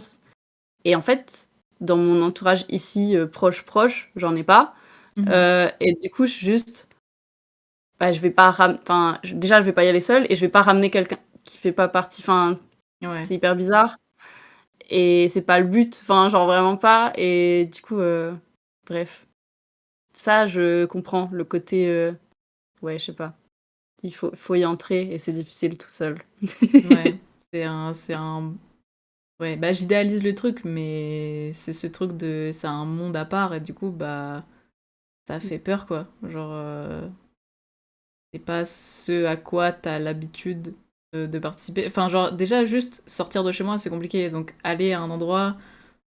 Et en fait, dans mon entourage ici, proche, j'en ai pas. Mhm. Et du coup, je suis juste, bah, je vais pas enfin, déjà, je vais pas y aller seule et je vais pas ramener quelqu'un qui fait pas partie. Enfin, Ouais. c'est hyper bizarre. Et c'est pas le but, enfin, genre vraiment pas. Et du coup, bref. Ça, je comprends le côté, ouais, je sais pas. Il faut y entrer et c'est difficile tout seul. Ouais. C'est un. Ouais, bah j'idéalise le truc, mais c'est ce truc de. C'est un monde à part, et du coup, bah. Ça fait peur, quoi. Genre. C'est pas ce à quoi t'as l'habitude de participer. Enfin, genre, déjà, juste sortir de chez moi, c'est compliqué. Donc, aller à un endroit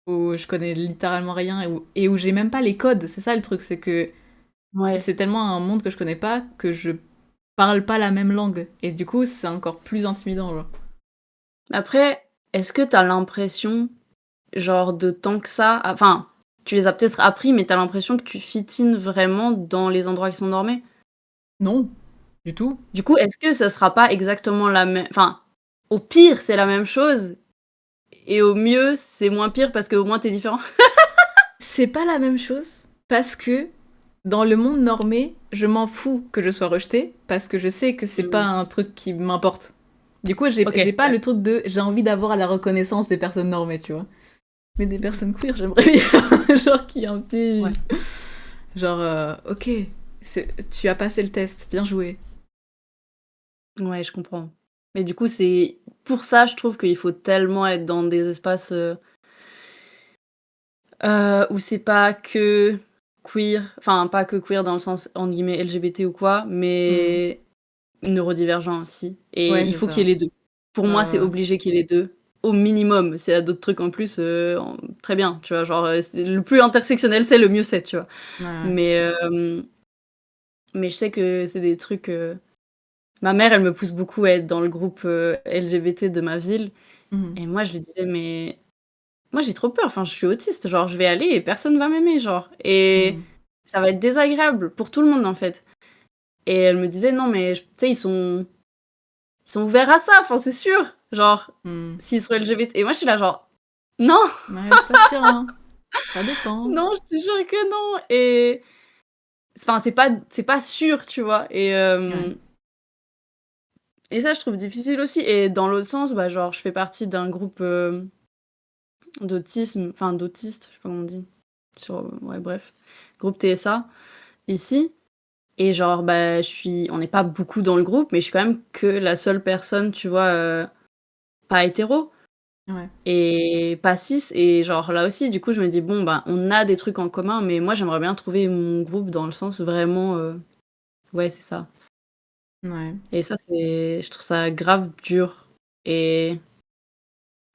où je connais littéralement rien et où j'ai même pas les codes, c'est ça le truc, c'est que Ouais. c'est tellement un monde que je connais pas que je parle pas la même langue. Et du coup, c'est encore plus intimidant, genre. Après, est-ce que t'as l'impression, genre, de tant que ça, enfin, tu les as peut-être appris, mais t'as l'impression que tu fitines vraiment dans les endroits qui sont normés? Non, du tout. Du coup, est-ce que ça sera pas exactement la même, enfin, au pire, c'est la même chose et au mieux, c'est moins pire parce qu'au moins t'es différent? C'est pas la même chose parce que dans le monde normé, je m'en fous que je sois rejetée parce que je sais que c'est pas Mmh. un truc qui m'importe. Du coup, j'ai OK, pas ouais. le truc de j'ai envie d'avoir la reconnaissance des personnes normées, tu vois. Mais des personnes queer, j'aimerais bien. Genre qui a un Ouais. petit. Genre, ok, tu as passé le test, bien joué. Ouais, je comprends. Mais du coup, c'est pour ça, je trouve qu'il faut tellement être dans des espaces, où c'est pas que queer, enfin, pas que queer dans le sens, entre guillemets, «LGBT» ou quoi, Hmm. mais neurodivergent aussi et Ouais, il c'est faut qu'il ça. y ait les 2. Pour Ouais, moi, ouais, c'est ouais. obligé qu'il y ait les 2 au minimum. S'il y a d'autres trucs en plus, en très bien, tu vois? Genre, c'est le plus intersectionnel c'est, le mieux c'est, tu vois? Ouais, ouais. Mais, mais je sais que c'est des trucs, ma mère, elle me pousse beaucoup à être dans le groupe, LGBT de ma ville Mhm. et moi, je lui disais: «Mais moi, j'ai trop peur, enfin, je suis autiste, genre, je vais aller et personne va m'aimer, genre et Mhm. ça va être désagréable pour tout le monde, en fait» et elle me disait: «Non, mais tu sais, ils sont ouverts à ça, enfin, c'est sûr, genre, Hmm. s'ils sont LGBT» et moi, je suis là, genre: «Non, Ouais, je suis pas sûre, hein. Ça dépend. non, je te jure que non» et enfin, c'est pas sûr, tu vois? Ouais. Et ça, je trouve difficile aussi et dans l'autre sens, bah, genre, je fais partie d'un groupe, d'autisme, enfin, d'autistes, je sais pas comment on dit, sur, ouais, bref, groupe TSA, ici et genre, bah, on n'est pas beaucoup dans le groupe, mais je suis quand même que la seule personne, tu vois, pas hétéro. Ouais. Et pas cis et genre là aussi du coup je me dis: «Bon bah, on a des trucs en commun mais moi j'aimerais bien trouver mon groupe dans le sens vraiment, ouais c'est ça» Ouais. et ça c'est je trouve ça grave dur et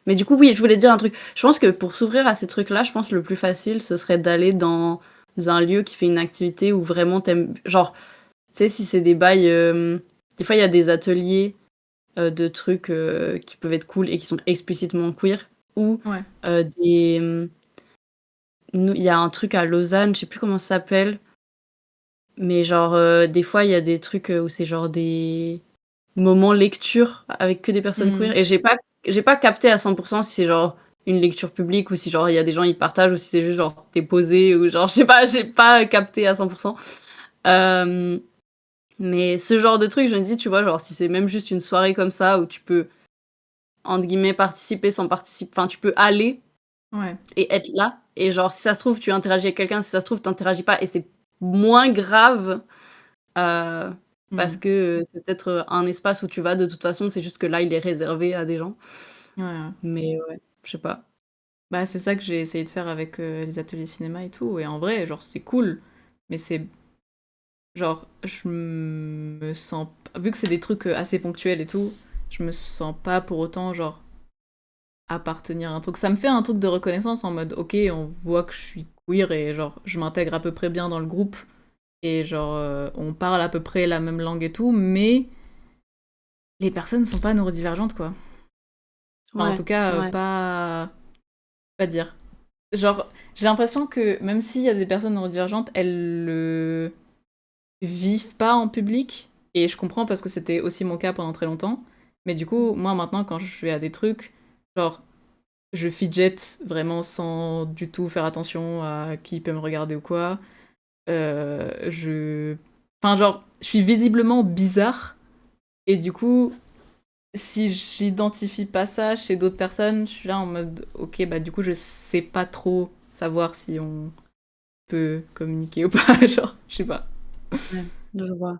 mais du coup oui, je voulais dire un truc. Je pense que pour s'ouvrir à ces trucs-là, je pense le plus facile ce serait d'aller dans un lieu qui fait une activité où vraiment t'aimes genre, tu sais si c'est des bails, des fois il y a des ateliers, de trucs, qui peuvent être cool et qui sont explicitement queer ou, Ouais. des, nous, il y a un truc à Lausanne, je sais plus comment ça s'appelle, mais genre, des fois, il y a des trucs, où c'est genre des moments lecture avec que des personnes queer Mhm. et j'ai pas capté à 100 si c'est genre une lecture publique ou si genre il y a des gens, ils partagent ou si c'est juste genre tu posé ou genre je sais pas, j'ai pas capté à 100. Hem, mais ce genre de truc, je me dis, tu vois, genre si c'est même juste une soirée comme ça où tu peux, entre guillemets, «participer» sans participer enfin tu peux aller Ouais. et être là et genre si ça se trouve tu interagis avec quelqu'un, si ça se trouve tu interagis pas et c'est moins grave, heu, parce Mhm. que, c'est peut-être, un espace où tu vas de toute façon, c'est juste que là, il est réservé à des gens. Ouais, ouais. Mais ouais, je sais pas. Bah, c'est ça que j'ai essayé de faire avec les ateliers cinéma et tout. Et en vrai, genre, c'est cool. Mais c'est. Genre, je me sens. Vu que c'est des trucs assez ponctuels et tout, je me sens pas pour autant, genre, appartenir à un truc. Ça me fait un truc de reconnaissance en mode, ok, on voit que je suis queer et genre, je m'intègre à peu près bien dans le groupe. Et genre, on parle à peu près la même langue et tout. Mais les personnes sont pas neurodivergentes, quoi. Enfin, en Ouais, tout cas, ouais. pas dire. Genre, j'ai l'impression que même s'il y a des personnes neurodivergentes, elles le vivent pas en public. Et je comprends parce que c'était aussi mon cas pendant très longtemps. Mais du coup, moi maintenant, quand je vais à des trucs, genre, je fidget vraiment sans du tout faire attention à qui peut me regarder ou quoi. Je. Enfin, genre, je suis visiblement bizarre. Et du coup, si j'identifie pas ça chez d'autres personnes, je suis là en mode, ok, bah du coup, je sais pas trop savoir si on peut communiquer ou pas. Genre, je sais pas. Ouais, je vois.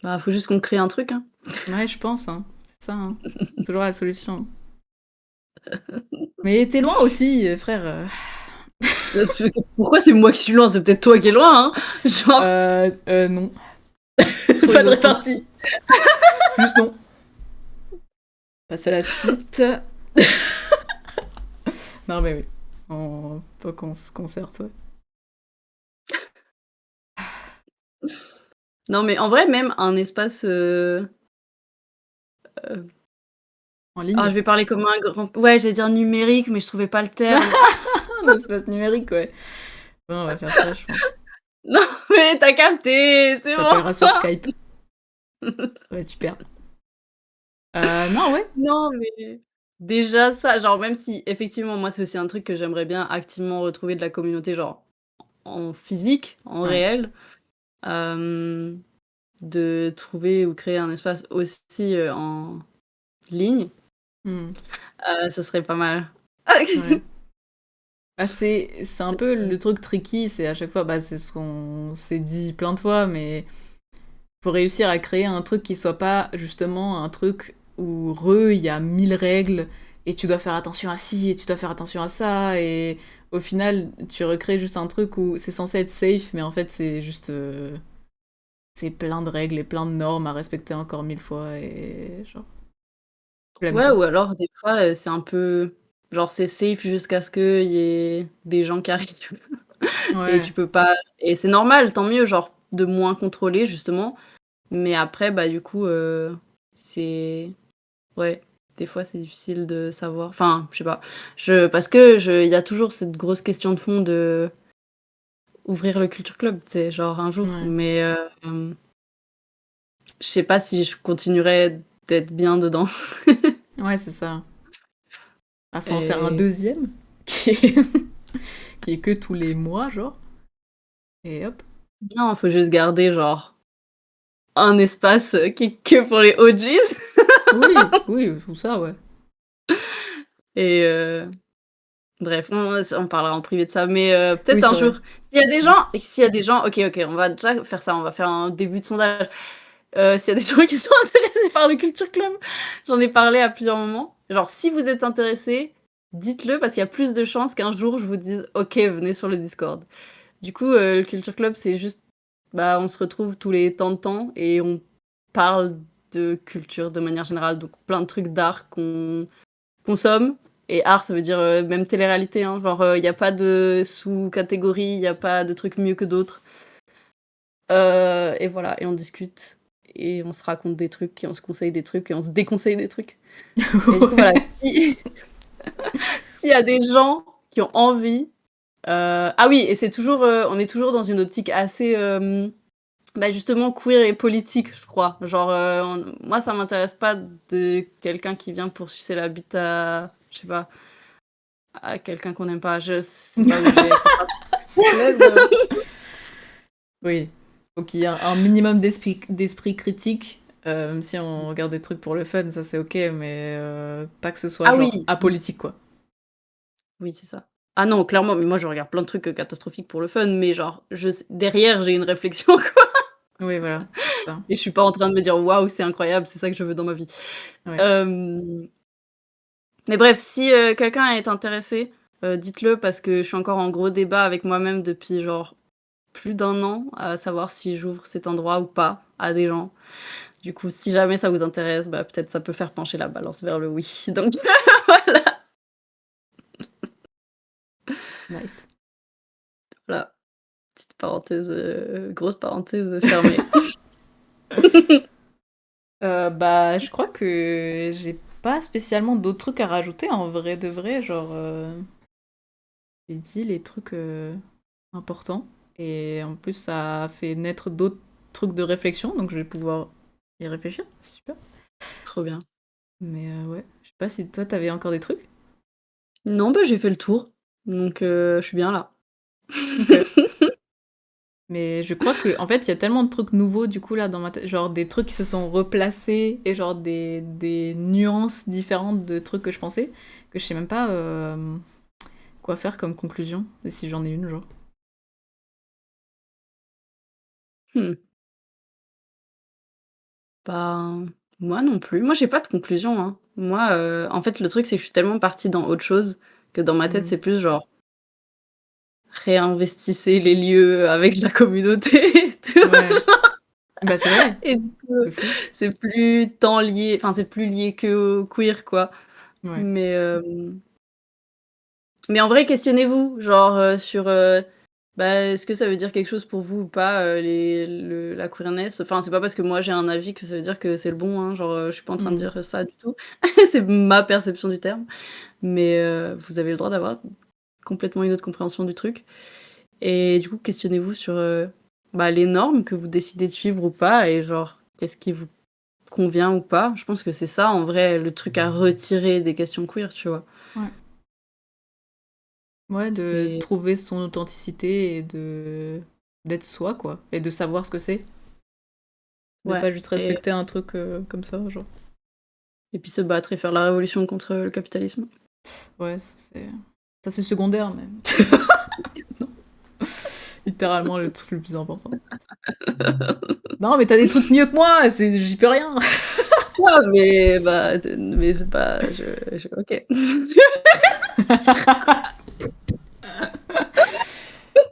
Bah, faut juste qu'on crée un truc, hein. Ouais, je pense, hein. C'est ça, hein. Toujours la solution. Mais t'es loin aussi, frère. Pourquoi c'est moi qui suis loin? C'est peut-être toi qui es loin, hein. Genre, Non. trop Pas de innocente. répartie. Juste non. Passe à la suite. Non, mais oui. Faut qu'on se concerte, ouais. Non, mais en vrai, même un espace, En ah, ligne. je vais parler comme un grand ouais, j'allais dire numérique, mais je trouvais pas le terme. L'espace numérique, ouais. Ouais, on va faire ça, je pense. Non, mais tu as capté, c'est Ça bon. s'appellera sur Skype. Ouais, super. Non, ouais. Non, mais déjà ça, genre même si effectivement moi c'est aussi un truc que j'aimerais bien activement retrouver de la communauté, genre en physique, en Ouais. réel, hem, de trouver ou créer un espace aussi, en ligne, Hmm, ce serait pas mal. ouais. Ah, c'est un peu le truc tricky, c'est à chaque fois, bah, c'est ce qu'on s'est dit plein de fois, mais faut réussir à créer un truc qui soit pas justement un truc où il y a 1000 règles et tu dois faire attention à ci et tu dois faire attention à ça et au final tu recrées juste un truc où c'est censé être safe mais en fait c'est juste c'est plein de règles et plein de normes à respecter encore 1000 fois et genre flemme Ouais, quoi. ou alors des fois, c'est un peu genre c'est safe jusqu'à ce qu'il y ait des gens qui arrivent et Ouais. tu peux pas et c'est normal, tant mieux, genre de moins contrôler justement, mais après, bah, du coup, c'est ouais, des fois c'est difficile de savoir enfin, je sais pas. Je parce que je il y a toujours cette grosse question de fond de ouvrir le culture club, tu sais, genre un jour, Ouais. mais je sais pas si je continuerais d'être bien dedans Ouais, c'est ça. Ah, faut en faire un et deuxième qui est qui est que tous les mois genre et hop. non, faut juste garder genre un espace, qui est que pour les OGs Oui, oui, tout ça ouais. et bref, on parlera en privé de ça, mais Oui, peut-être un c'est vrai. jour. S'il y a des gens OK, OK, on va déjà faire ça, on va faire un début de sondage. S'il y a des gens qui sont intéressés par le culture club, j'en ai parlé à plusieurs moments. Genre si vous êtes intéressés, dites-le parce qu'il y a plus de chances qu'un jour je vous dise: «OK, venez sur le Discord». Du coup, le culture club, c'est juste, bah, on se retrouve tous les tant de temps et on parle de culture de manière générale, donc plein de trucs d'art qu'on consomme et art, ça veut dire, même télé-réalité, hein, genre, il y a pas de sous-catégorie, il y a pas de trucs mieux que d'autres. Et voilà et on discute et on se raconte des trucs et on se conseille des trucs et on se déconseille des trucs et du coup, voilà, Ouais. si s'il y a des gens qui ont envie, ah oui et c'est toujours, on est toujours dans une optique assez, bah, justement queer et politique, je crois. Genre, on moi, ça m'intéresse pas de quelqu'un qui vient pour sucer la bite à je sais pas, à quelqu'un qu'on n'aime pas. Je sais pas où je vais avec cette phrase. Let's go. Oui, faut qu'il y ait un minimum d'esprit critique, même si on regarde des trucs pour le fun, ça c'est ok, mais pas que ce soit Ah genre oui! apolitique quoi. Oui, c'est ça. Ah non, clairement, mais moi je regarde plein de trucs, catastrophiques pour le fun, mais genre je s derrière j'ai une réflexion quoi Oui, voilà, c'est ça. et je suis pas en train de me dire: «Waouh, c'est incroyable, c'est ça que je veux dans ma vie». Ouais. Hem, mais bref, si, quelqu'un est intéressé, dites-le parce que je suis encore en gros débat avec moi-même depuis genre plus d'1 an, à savoir si j'ouvre cet endroit ou pas à des gens. Du coup, si jamais ça vous intéresse, bah, peut-être ça peut faire pencher la balance vers le oui, donc Nice. voilà, petite parenthèse, grosse parenthèse, fermée. Bah, je crois que j'ai pas spécialement d'autres trucs à rajouter en vrai de vrai, genre j'ai dit les trucs importants. Et en plus, ça a fait naître d'autres trucs de réflexion, donc je vais pouvoir y réfléchir. C'est super. Trop bien. Mais ouais, je sais pas si toi, t'avais encore des trucs. Non, bah, j'ai fait le tour, donc je suis bien là. Ok. Mais je crois que en fait, il y a tellement de trucs nouveaux du coup là dans ma tête, genre des trucs qui se sont replacés et genre des nuances différentes de trucs que je pensais, que je sais même pas quoi faire comme conclusion, et si j'en ai une, genre. Mmh. Bah, moi non plus. Moi, j'ai pas de conclusion, hein. Moi, en fait, le truc, c'est que je suis tellement partie dans autre chose que dans ma tête, Mm. c'est plus genre réinvestissez les lieux avec la communauté, tu vois? Ouais. Bah c'est vrai, Et du coup, de fou. c'est plus tant lié, enfin, c'est plus lié que au queer, quoi. Ouais. Mais, mais en vrai, questionnez-vous, genre, sur, bah, est-ce que ça veut dire quelque chose pour vous ou pas, la queerness? Enfin, c'est pas parce que moi j'ai un avis que ça veut dire que c'est le bon, hein, genre, je suis pas en train de Mm. dire ça du tout. C'est ma perception du terme, mais, vous avez le droit d'avoir complètement une autre compréhension du truc et du coup, questionnez-vous sur, bah, les normes que vous décidez de suivre ou pas et genre, qu'est-ce qui vous convient ou pas. Je pense que c'est ça, en vrai, le truc à retirer des questions queer, tu vois? Ouais. Ouais, de C'est trouver son authenticité et d'être soi, quoi. Et de savoir ce que c'est. De ouais pas juste respecter un truc comme ça, genre. et puis se battre et faire la révolution contre le capitalisme. Ouais, ça c'est secondaire, mais non. Littéralement le truc le plus important. Non, mais t'as des trucs mieux que moi, j'y peux rien. Ah mais bah, mais c'est pas OK.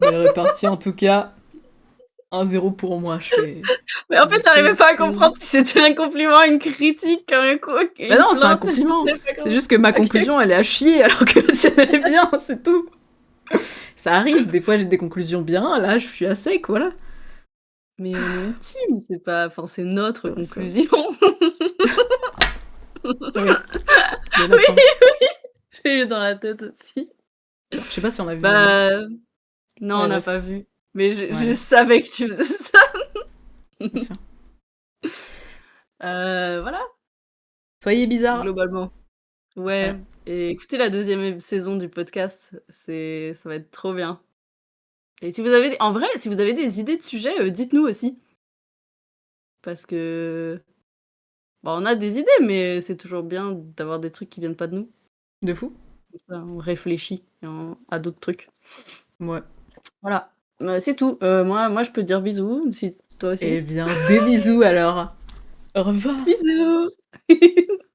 Belle répartie en tout cas. 1-0 pour moi, je fais. Mais en fait, j'arrivais pas à C'est- comprendre si c'était un compliment, une critique, Bah une non, c'est un plainte, je compliment. savais pas C'est comment. juste que ma OK, OK. conclusion, elle est à chier alors que la tienne, elle est bien, c'est tout. Ça arrive, des fois j'ai des conclusions bien, là je suis à sec, voilà. Mais on est intime, c'est pas enfin, c'est notre Ouais, ça. conclusion. Oui, de la Oui, fin. j'ai eu dans la tête aussi. Je sais pas si on a vu même. Bah, non, on Ouais, n'a bref. pas vu, mais je Ouais, savais que tu faisais ça. bien sûr. Voilà, Soyez bizarres. globalement. Ouais Ouais. et écoutez la 2e saison du podcast, ça va être trop bien. Et si vous avez en vrai, si vous avez des idées de sujets, dites-nous aussi. Parce que, bah, on a des idées, mais c'est toujours bien d'avoir des trucs qui viennent pas de nous. De fou. Comme ça, on réfléchit à d'autres trucs. Ouais. Voilà, c'est tout. Moi, je peux dire bisous, si toi aussi. Eh bien, des bisous alors. Au revoir. Bisous!